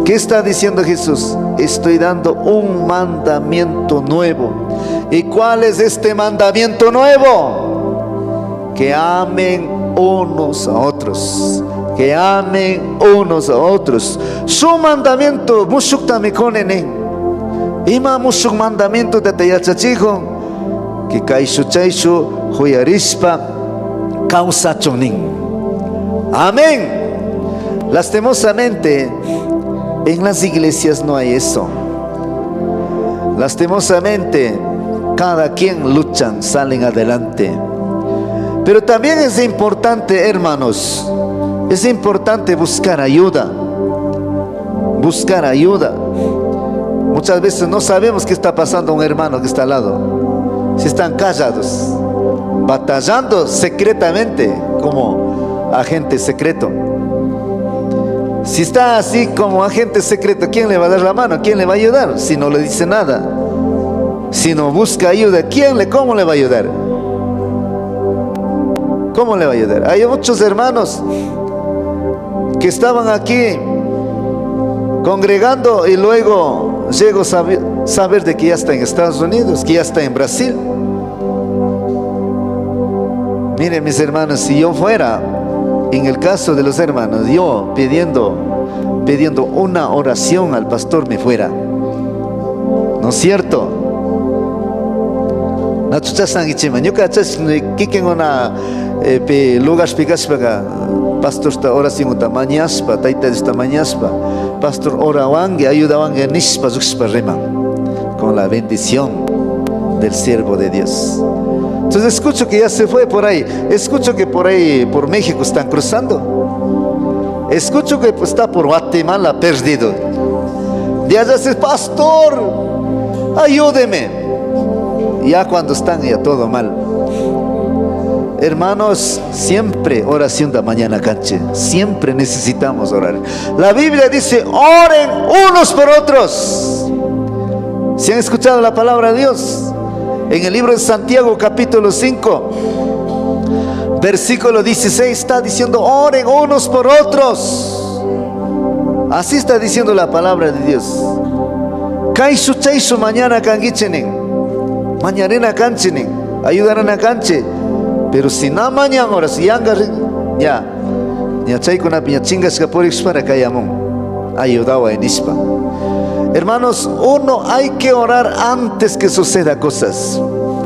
¿Qué está diciendo Jesús? Estoy dando un mandamiento nuevo. ¿Y cuál es este mandamiento nuevo? Que amen unos a otros. Que amen unos a otros. Su mandamiento mushuk tamikonenen. Ima mushuk mandamiento de tayachachijo. Que kaishu chaishu huyarispa causachonin. Amén. Lastimosamente, en las iglesias no hay eso. Lastimosamente, cada quien luchan, salen adelante. Pero también es importante, hermanos, es importante buscar ayuda. Buscar ayuda. Muchas veces no sabemos qué está pasando a un hermano que está al lado. Si están callados, batallando secretamente como agente secreto. Si está así como agente secreto, ¿quién le va a dar la mano? ¿Quién le va a ayudar? Si no le dice nada, si no busca ayuda, ¿cómo le va a ayudar? ¿Cómo le va a ayudar? Hay muchos hermanos que estaban aquí congregando y luego llego a saber de que ya está en Estados Unidos, que ya está en Brasil. Miren, mis hermanos, si yo fuera, en el caso de los hermanos, yo pidiendo una oración al pastor me fuera. ¿No es cierto? Pastor está oración uta mañaspa, taita esta mañaspa, pastor orawange, ayudawange nispa zuxpa reman, con la bendición del siervo de Dios. Entonces escucho que ya se fue por ahí. Escucho que por ahí, por México están cruzando. Escucho que está por Guatemala perdido. De allá dice, pastor, ayúdeme. Ya cuando están ya todo mal. Hermanos, siempre oración de mañana canche. Siempre necesitamos orar. La Biblia dice, oren unos por otros. ¿Se han escuchado la palabra de Dios? En el libro de Santiago capítulo 5 versículo 16 está diciendo, oren unos por otros. Así está diciendo la palabra de Dios. Kaishu chaishu mañana kangichenen, mañana canchenen, ayudarán a canche. Pero si no mañana ahora si ya chay con la piña chingas que por para kayamon ayudaba en ispa. Hermanos, uno hay que orar antes que suceda cosas.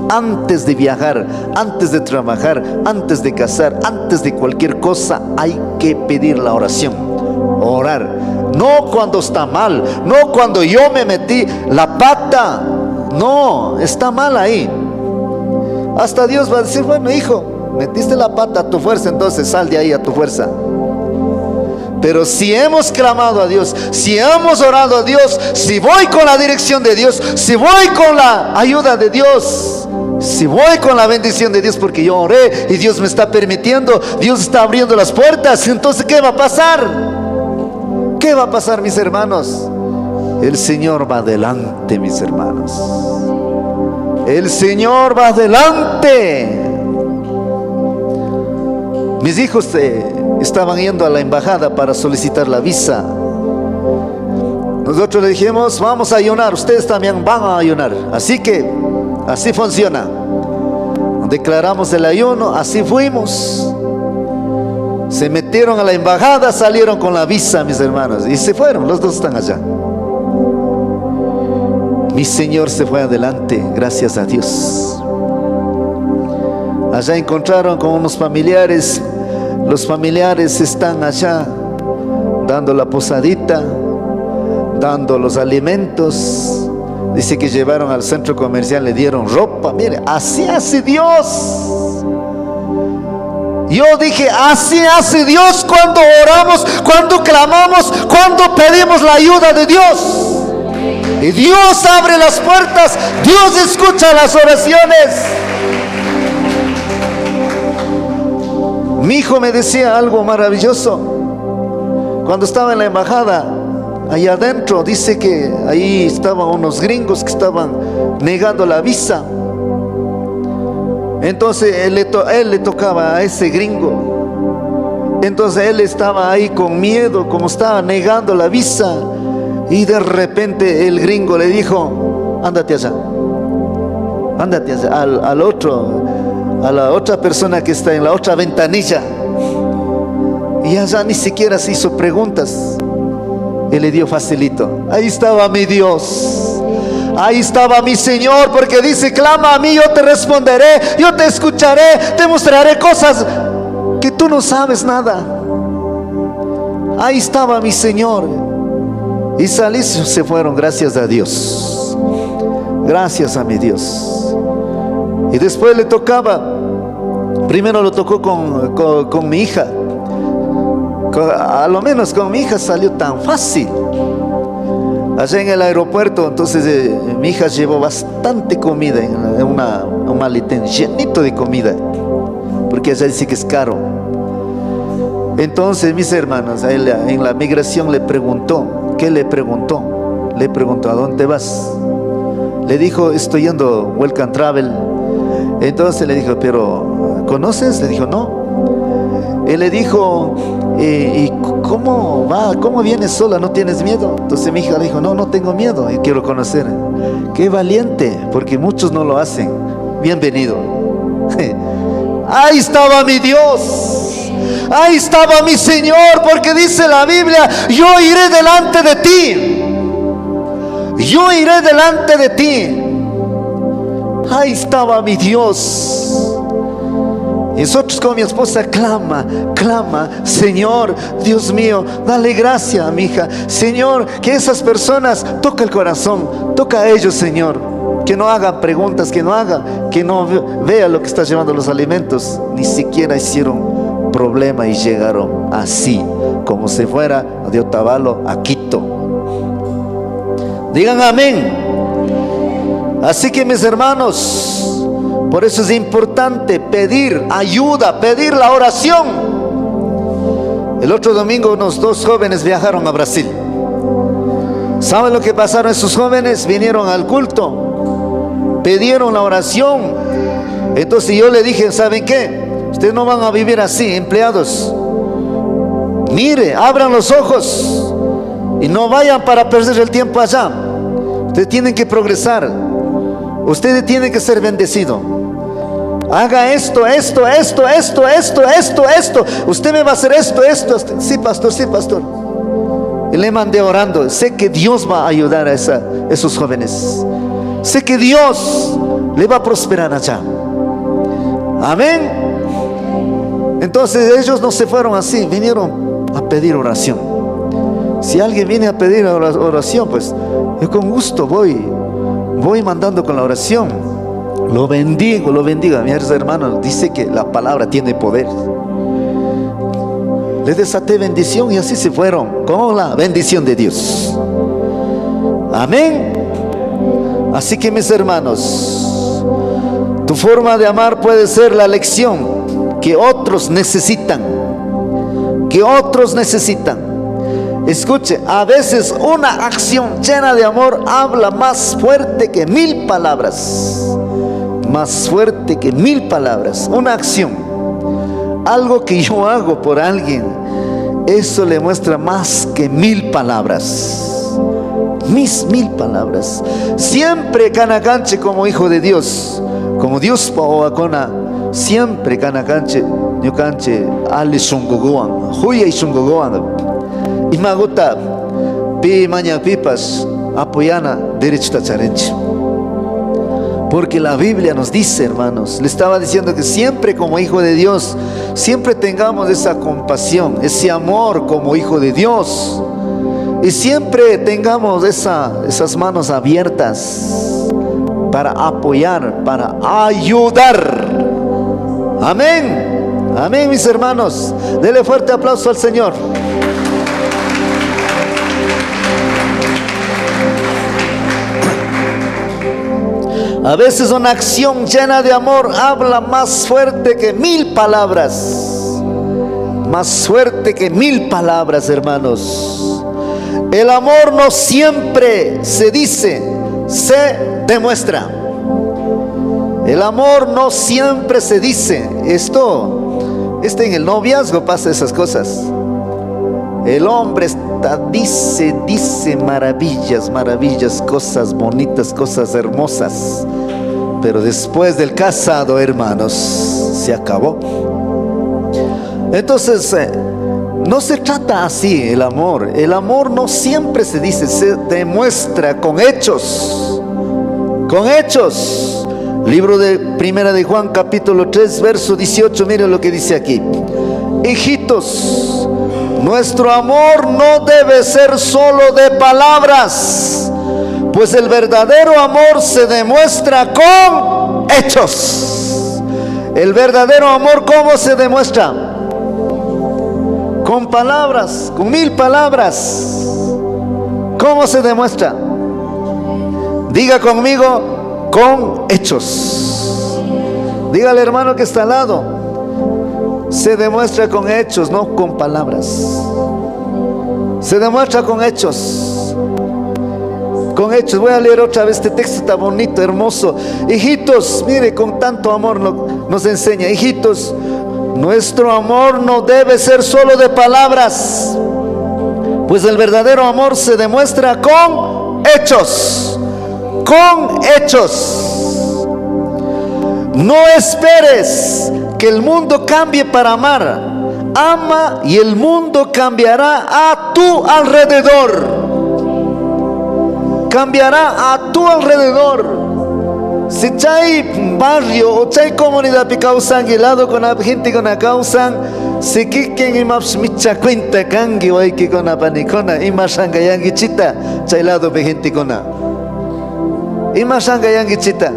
Antes de viajar, antes de trabajar, antes de casar, antes de cualquier cosa, hay que pedir la oración. Orar. No cuando está mal, no cuando yo me metí la pata. No, está mal ahí. Hasta Dios va a decir, bueno, hijo, metiste la pata a tu fuerza, entonces sal de ahí a tu fuerza. Pero si hemos clamado a Dios, si hemos orado a Dios, si voy con la dirección de Dios, si voy con la ayuda de Dios, si voy con la bendición de Dios, porque yo oré y Dios me está permitiendo, Dios está abriendo las puertas, entonces ¿qué va a pasar? ¿Qué va a pasar, mis hermanos? El Señor va adelante, mis hermanos. El Señor va adelante. Mis hijos estaban yendo a la embajada para solicitar la visa. Nosotros le dijimos, vamos a ayunar, ustedes también van a ayunar. Así que, así funciona. Declaramos el ayuno, así fuimos. Se metieron a la embajada, salieron con la visa, mis hermanos, y se fueron, los dos están allá. Mi Señor se fue adelante, gracias a Dios. Allá encontraron con unos familiares. Los familiares están allá dando la posadita, dando los alimentos. Dice que llevaron al centro comercial, le dieron ropa. Mire, así hace Dios. Yo dije, así hace Dios cuando oramos, cuando clamamos, cuando pedimos la ayuda de Dios. Y Dios abre las puertas, Dios escucha las oraciones. Mi hijo me decía algo maravilloso. Cuando estaba en la embajada, allá adentro, dice que ahí estaban unos gringos que estaban negando la visa. Entonces él le tocaba a ese gringo. Entonces él estaba ahí con miedo, como estaba negando la visa. Y de repente el gringo le dijo, ándate allá, ándate allá, al otro, a la otra persona que está en la otra ventanilla. Y allá ni siquiera se hizo preguntas. Él le dio facilito. Ahí estaba mi Dios, ahí estaba mi Señor, porque dice, clama a mí, yo te responderé, yo te escucharé, te mostraré cosas que tú no sabes nada. Ahí estaba mi Señor. Y salí, se fueron, gracias a Dios. Gracias a mi Dios. Y después le tocaba, primero lo tocó con mi hija. A lo menos con mi hija salió tan fácil. Allá en el aeropuerto, entonces mi hija llevó bastante comida en un maletén llenito de comida, porque allá dice que es caro. Entonces mis hermanos, a él, en la migración le preguntó. ¿Qué le preguntó? Le preguntó, ¿a dónde vas? Le dijo, estoy yendo Welcome Travel. Entonces le dijo, ¿pero conoces? Le dijo, no. Él le dijo, ¿y cómo va? ¿Cómo vienes sola? ¿No tienes miedo? Entonces mi hija le dijo, no, no tengo miedo, y quiero conocer. Qué valiente, porque muchos no lo hacen. Bienvenido. Ahí estaba mi Dios. Ahí estaba mi Señor, porque dice la Biblia, yo iré delante de ti. Yo iré delante de ti. Ahí estaba mi Dios. Y nosotros con mi esposa clama, Señor, Dios mío, dale gracia a mi hija. Señor, que esas personas toca el corazón, toca a ellos, Señor. Que no hagan preguntas, que no vean lo que está llevando los alimentos. Ni siquiera hicieron problema y llegaron así, como si fuera de Otavalo a Quito. Digan amén. Así que mis hermanos, por eso es importante pedir ayuda, pedir la oración. El otro domingo unos 2 jóvenes viajaron a Brasil. ¿Saben lo que pasaron esos jóvenes? Vinieron al culto, pidieron la oración. Entonces yo le dije, ¿saben qué? Ustedes no van a vivir así, empleados. Mire, abran los ojos y no vayan para perder el tiempo allá. Ustedes tienen que progresar. Ustedes tienen que ser bendecidos. Haga esto. Usted me va a hacer esto. Sí, pastor. Y le mandé orando. Sé que Dios va a ayudar a esos jóvenes. Sé que Dios le va a prosperar allá. Amén. Entonces ellos no se fueron así, vinieron a pedir oración. Si alguien viene a pedir oración, pues yo con gusto voy mandando con la oración. Lo bendigo. Mis hermanos, dice que la palabra tiene poder. Les desaté bendición y así se fueron con la bendición de Dios. Amén. Así que mis hermanos, tu forma de amar puede ser la lección que otros necesitan. Escuche, a veces una acción llena de amor habla más fuerte que 1000 palabras. Más fuerte que 1000 palabras. Una acción, algo que yo hago por alguien, eso le muestra más que 1000 palabras. mis 1000 palabras. Siempre canacanche como hijo de Dios, como Dios paoacona, siempre canacanche, ñucanche, ali shungogoan, huya y shungogoan. Y maguta, pi maña pipas, apoyana, derecho tacharenche. Porque la Biblia nos dice, hermanos, le estaba diciendo que siempre como hijo de Dios, siempre tengamos esa compasión, ese amor como hijo de Dios. Y siempre tengamos esas manos abiertas para apoyar, para ayudar. Amén. Amén, mis hermanos. Dele fuerte aplauso al Señor. A veces una acción llena de amor habla más fuerte que 1000 palabras. Más fuerte que 1000 palabras, hermanos. El amor no siempre se dice, se demuestra. El amor no siempre se dice. Esto en el noviazgo pasa esas cosas. El hombre dice maravillas, cosas bonitas, cosas hermosas. Pero después del casado, hermanos, se acabó. Entonces, no se trata así el amor. El amor no siempre se dice, se demuestra con hechos. Con hechos. Libro de Primera de Juan, capítulo 3, verso 18. Miren lo que dice aquí. Hijitos, nuestro amor no debe ser solo de palabras, pues el verdadero amor se demuestra con hechos. El verdadero amor, ¿cómo se demuestra? Con palabras, con 1000 palabras. ¿Cómo se demuestra? Diga conmigo, con hechos. Dígale, hermano que está al lado. Se demuestra con hechos, no con palabras. Se demuestra con hechos. Con hechos. Voy a leer otra vez este texto tan bonito, hermoso. Hijitos, mire, con tanto amor nos enseña. Hijitos, nuestro amor no debe ser solo de palabras, pues el verdadero amor se demuestra con hechos. Con hechos. No esperes que el mundo cambie para amar. Ama y el mundo cambiará a tu alrededor. Cambiará a tu alrededor. Si hay barrio o hay comunidad que causan helado con la gente que causan, si quieren y más micha cuenta cangi o hay que con la panicona y más sanga yangi chita, chay lado de gente con la y más sanga yangi chita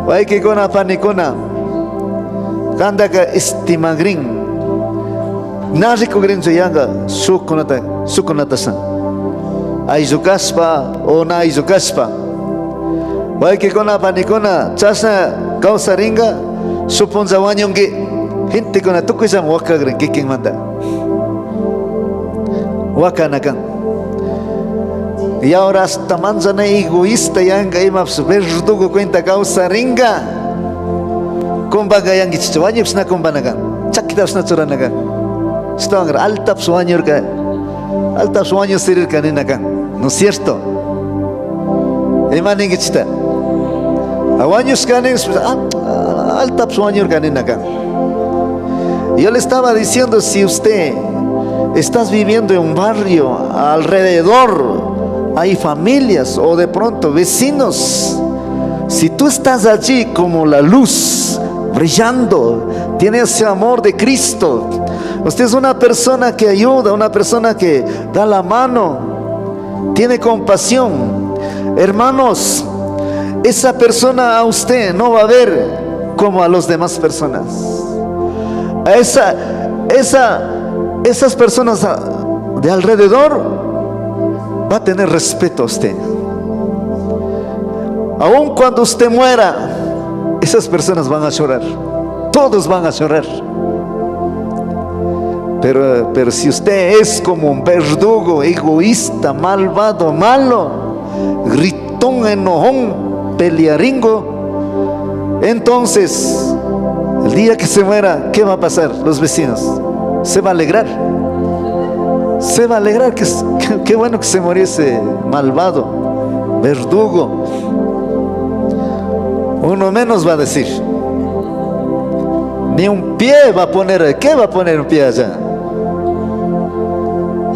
o hay que con la panicona. Kanda ka istimagring nari ko grin yanga sukunata san aizukaspa o na aizukaspa wai ke kona panikona chasa causa ringa suponza wanyongi gente kona tukuisa waka grin kiking manda waka nakan. Y ahora hasta manzana egoísta yanga ima verdugo cuenta causa ringa kumbaga yang gichicho wanyups na kumbanagan chakitaps na churanagan stongra altaps wanyurka altaps wanyu sirir kaninagan, ¿no es cierto? Imanin gichita awanyus kanin altaps wanyur kaninagan. Yo le estaba diciendo, si usted estás viviendo en un barrio, alrededor hay familias o de pronto vecinos, si tú estás allí como la luz brillando, tiene ese amor de Cristo, usted es una persona que ayuda, una persona que da la mano, tiene compasión, hermanos, esa persona a usted no va a ver como a las demás personas. A esas personas de alrededor va a tener respeto a usted. Aun cuando usted muera, esas personas van a llorar, todos van a llorar. Pero si usted es como un verdugo, egoísta, malvado, malo, gritón, enojón, pelearingo, entonces el día que se muera, ¿qué va a pasar? Los vecinos se van a alegrar. Se va a alegrar, qué bueno que se murió ese malvado, verdugo. Uno menos va a decir. Ni un pie va a poner. ¿Qué va a poner un pie allá?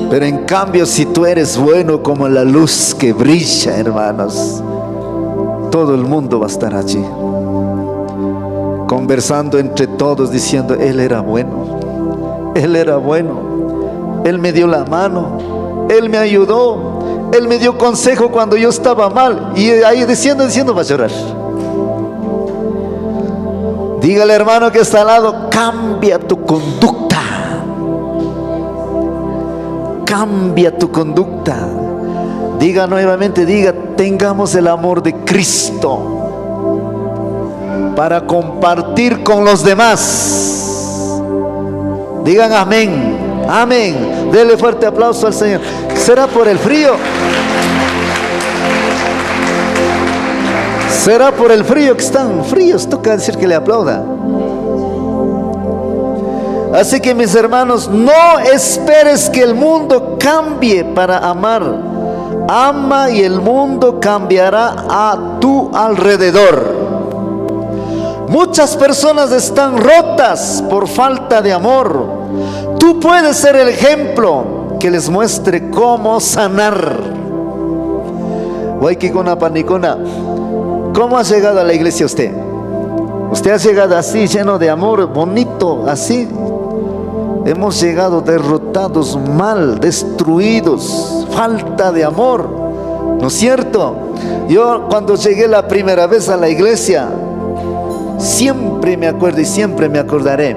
Pero en cambio, si tú eres bueno como la luz que brilla, hermanos, todo el mundo va a estar allí, conversando entre todos, diciendo: Él era bueno, Él era bueno, Él me dio la mano, Él me ayudó, Él me dio consejo cuando yo estaba mal. Y ahí diciendo va a llorar. Dígale, hermano que está al lado: cambia tu conducta. Cambia tu conducta. Diga nuevamente, diga: tengamos el amor de Cristo para compartir con los demás. Digan amén, amén. Dele fuerte aplauso al Señor. ¿Será por el frío? ¿Será por el frío que están fríos? Toca decir que le aplauda. Así que, mis hermanos, no esperes que el mundo cambie para amar. Ama y el mundo cambiará a tu alrededor. Muchas personas están rotas por falta de amor. Tú puedes ser el ejemplo que les muestre cómo sanar. Waikikuna panicona, ¿cómo ha llegado a la iglesia usted? Usted ha llegado así, lleno de amor, bonito, así. Hemos llegado derrotados, mal, destruidos, falta de amor, ¿no es cierto? Yo cuando llegué la primera vez a la iglesia, siempre me acuerdo y siempre me acordaré.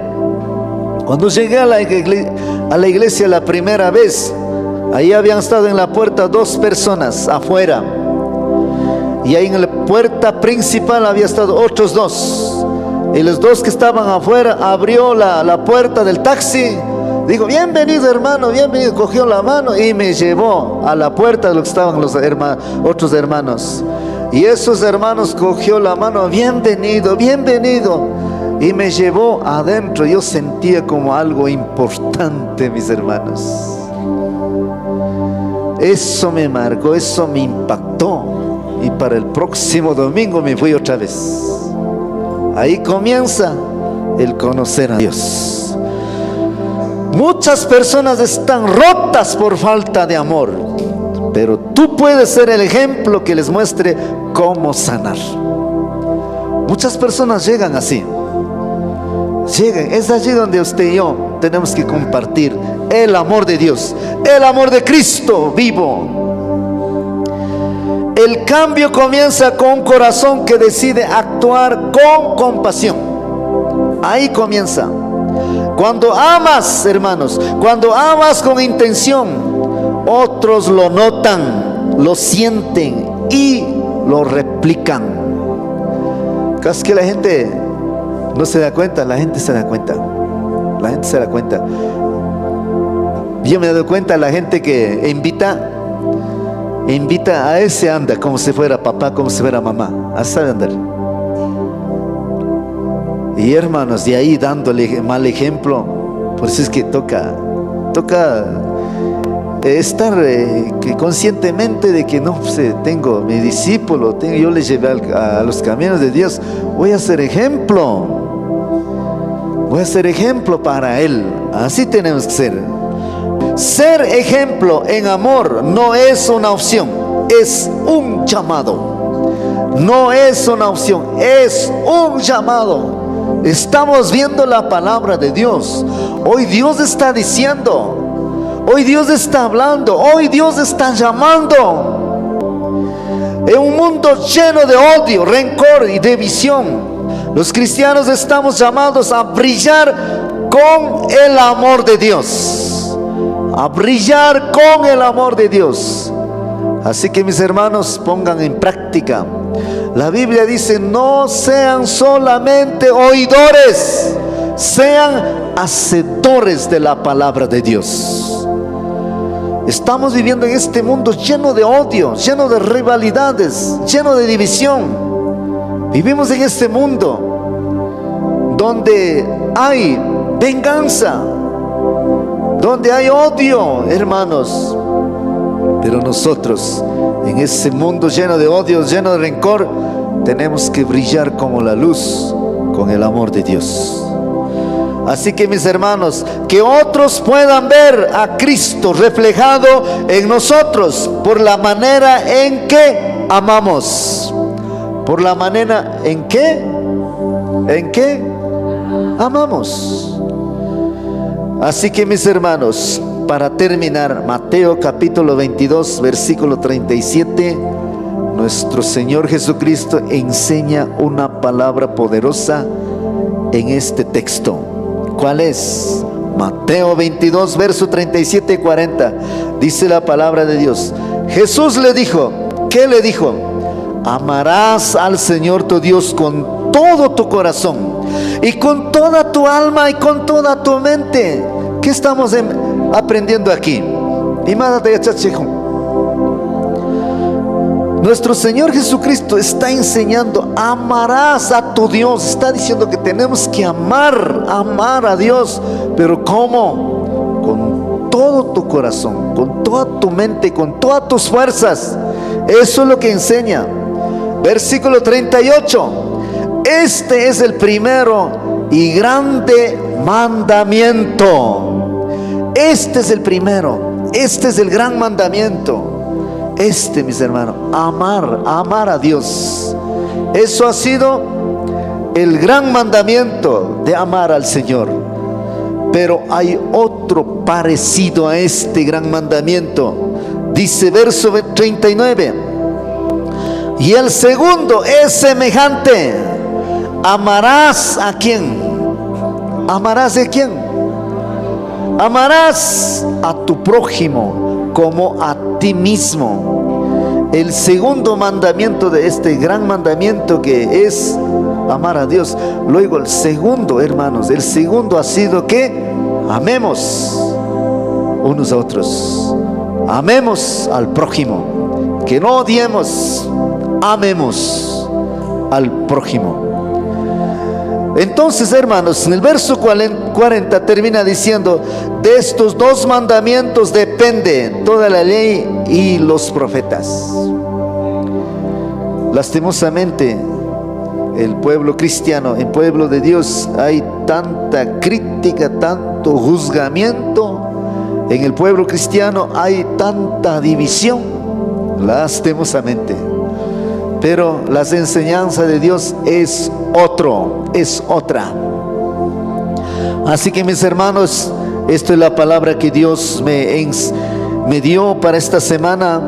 Cuando llegué a la iglesia la primera vez, ahí habían estado en la puerta 2 personas afuera. Y ahí en la puerta principal había estado otros 2. Y los 2 que estaban afuera, abrió la puerta del taxi. Dijo: bienvenido, hermano, bienvenido. Cogió la mano y me llevó a la puerta de los que estaban los otros hermanos. Y esos hermanos cogió la mano: bienvenido, bienvenido. Y me llevó adentro. Yo sentía como algo importante, mis hermanos. Eso me marcó, eso me impactó. Y para el próximo domingo me fui otra vez. Ahí comienza el conocer a Dios. Muchas personas están rotas por falta de amor, pero tú puedes ser el ejemplo que les muestre cómo sanar. Muchas personas llegan así. Llegan, es allí donde usted y yo tenemos que compartir el amor de Dios, el amor de Cristo vivo. El cambio comienza con un corazón que decide actuar con compasión. Ahí comienza. Cuando amas, hermanos, cuando amas con intención, otros lo notan, lo sienten y lo replican. Casi que la gente no se da cuenta, la gente se da cuenta. La gente se da cuenta. Yo me he dado cuenta, la gente que invita a ese anda como si fuera papá, como si fuera mamá. Así sabe andar. Y hermanos, de ahí dándole mal ejemplo. Por eso es que toca estar conscientemente de que no, pues, tengo mi discípulo, yo le llevé a los caminos de Dios. Voy a ser ejemplo. Voy a ser ejemplo para él. Así tenemos que ser. Ser ejemplo en amor no es una opción, es un llamado. No es una opción, es un llamado. Estamos viendo la palabra de Dios. Hoy Dios está diciendo, hoy Dios está hablando, hoy Dios está llamando. En un mundo lleno de odio, rencor y división, los cristianos estamos llamados a brillar con el amor de Dios. A brillar con el amor de Dios. Así que, mis hermanos, pongan en práctica. La Biblia dice: no sean solamente oidores, sean hacedores de la palabra de Dios. Estamos viviendo en este mundo lleno de odio, lleno de rivalidades, lleno de división. Vivimos en este mundo donde hay venganza, donde hay odio, hermanos. Pero nosotros, en ese mundo lleno de odio, lleno de rencor, tenemos que brillar como la luz con el amor de Dios. Así que, mis hermanos, que otros puedan ver a Cristo reflejado en nosotros por la manera en que amamos. Por la manera en que amamos. Así que, mis hermanos, para terminar, Mateo capítulo 22, versículo 37, nuestro Señor Jesucristo enseña una palabra poderosa en este texto. ¿Cuál es? Mateo 22, verso 37 y 40. Dice la palabra de Dios. Jesús le dijo, ¿qué le dijo? Amarás al Señor tu Dios con todo tu corazón y con toda tu alma y con toda tu mente. ¿Qué estamos aprendiendo aquí? Nuestro Señor Jesucristo está enseñando, amarás a tu Dios. Está diciendo que tenemos que amar a Dios. ¿Pero cómo? Con todo tu corazón, con toda tu mente, con todas tus fuerzas. Eso es lo que enseña. Versículo 38. Este es el primero y grande mandamiento. Este es el primero. Este es el gran mandamiento. Mis hermanos, amar a Dios. Eso ha sido el gran mandamiento de amar al Señor. Pero hay otro parecido a este gran mandamiento. Dice verso 39. Y el segundo es semejante. Amarás a quién. ¿Amarás a quién? Amarás a tu prójimo como a ti mismo. El segundo mandamiento de este gran mandamiento, que es amar a Dios. Luego el segundo, hermanos, el segundo ha sido que amemos unos a otros. Amemos al prójimo. Que no odiemos, amemos al prójimo. Entonces, hermanos, en el verso 40 termina diciendo: de estos dos mandamientos depende toda la ley y los profetas. Lastimosamente, el pueblo cristiano, el pueblo de Dios, hay tanta crítica, tanto juzgamiento. En el pueblo cristiano hay tanta división, lastimosamente. Pero las enseñanzas de Dios es otra. Así que, mis hermanos, esto es la palabra que Dios me dio para esta semana.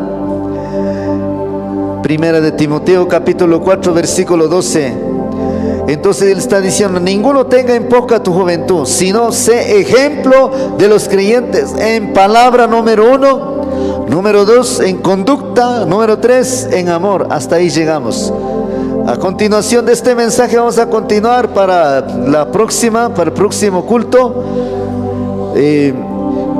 Primera de Timoteo capítulo 4 versículo 12. Entonces él está diciendo: ninguno tenga en poca tu juventud, sino sé ejemplo de los creyentes en palabra, número 1. Número 2, en conducta. Número 3, en amor. Hasta ahí llegamos. A continuación de este mensaje vamos a continuar para el próximo culto.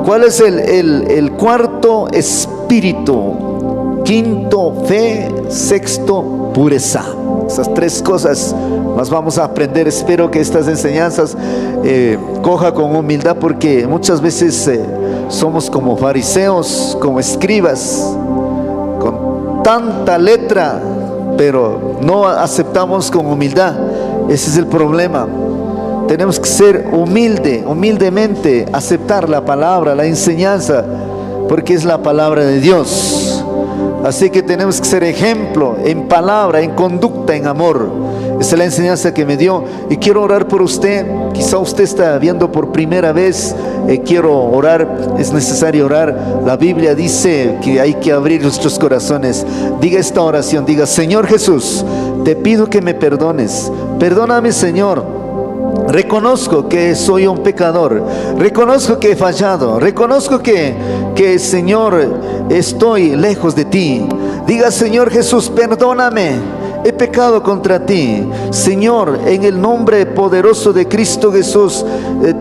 ¿Cuál es el cuarto? Espíritu. Quinto, fe. Sexto, pureza. Esas tres cosas más vamos a aprender. Espero que estas enseñanzas coja con humildad, porque muchas veces somos como fariseos, como escribas, con tanta letra, pero no aceptamos con humildad. Ese es el problema. Tenemos que ser humildemente aceptar la palabra, la enseñanza, porque es la palabra de Dios. Así que tenemos que ser ejemplo en palabra, en conducta, en amor. Esa es la enseñanza que me dio. Y quiero orar por usted. Quizá usted está viendo por primera vez. Quiero orar. Es necesario orar. La Biblia dice que hay que abrir nuestros corazones. Diga esta oración. Diga: Señor Jesús, te pido que me perdones. Perdóname, Señor. Reconozco que soy un pecador. Reconozco que he fallado. Reconozco que Señor, estoy lejos de ti. Diga: Señor Jesús, perdóname. He pecado contra ti. Señor, en el nombre poderoso de Cristo Jesús,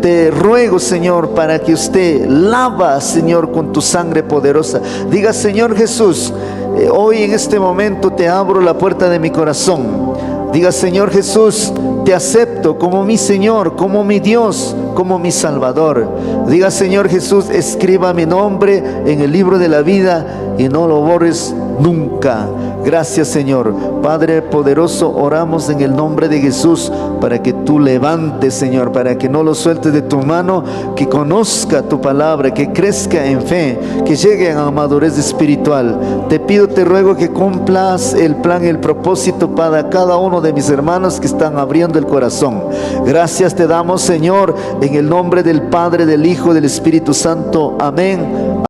te ruego, Señor, para que usted lava, Señor, con tu sangre poderosa. Diga: Señor Jesús, hoy en este momento te abro la puerta de mi corazón. Diga: Señor Jesús, te acepto como mi Señor, como mi Dios, como mi Salvador. Diga: Señor Jesús, escriba mi nombre en el libro de la vida y no lo borres nunca. Gracias, Señor. Padre poderoso, oramos en el nombre de Jesús para que tú levantes, Señor, para que no lo sueltes de tu mano, que conozca tu palabra, que crezca en fe, que llegue a madurez espiritual. Te pido, te ruego que cumplas el plan, el propósito para cada uno de mis hermanos que están abriendo el corazón. Gracias te damos, Señor, en el nombre del Padre, del Hijo, del Espíritu Santo. Amén.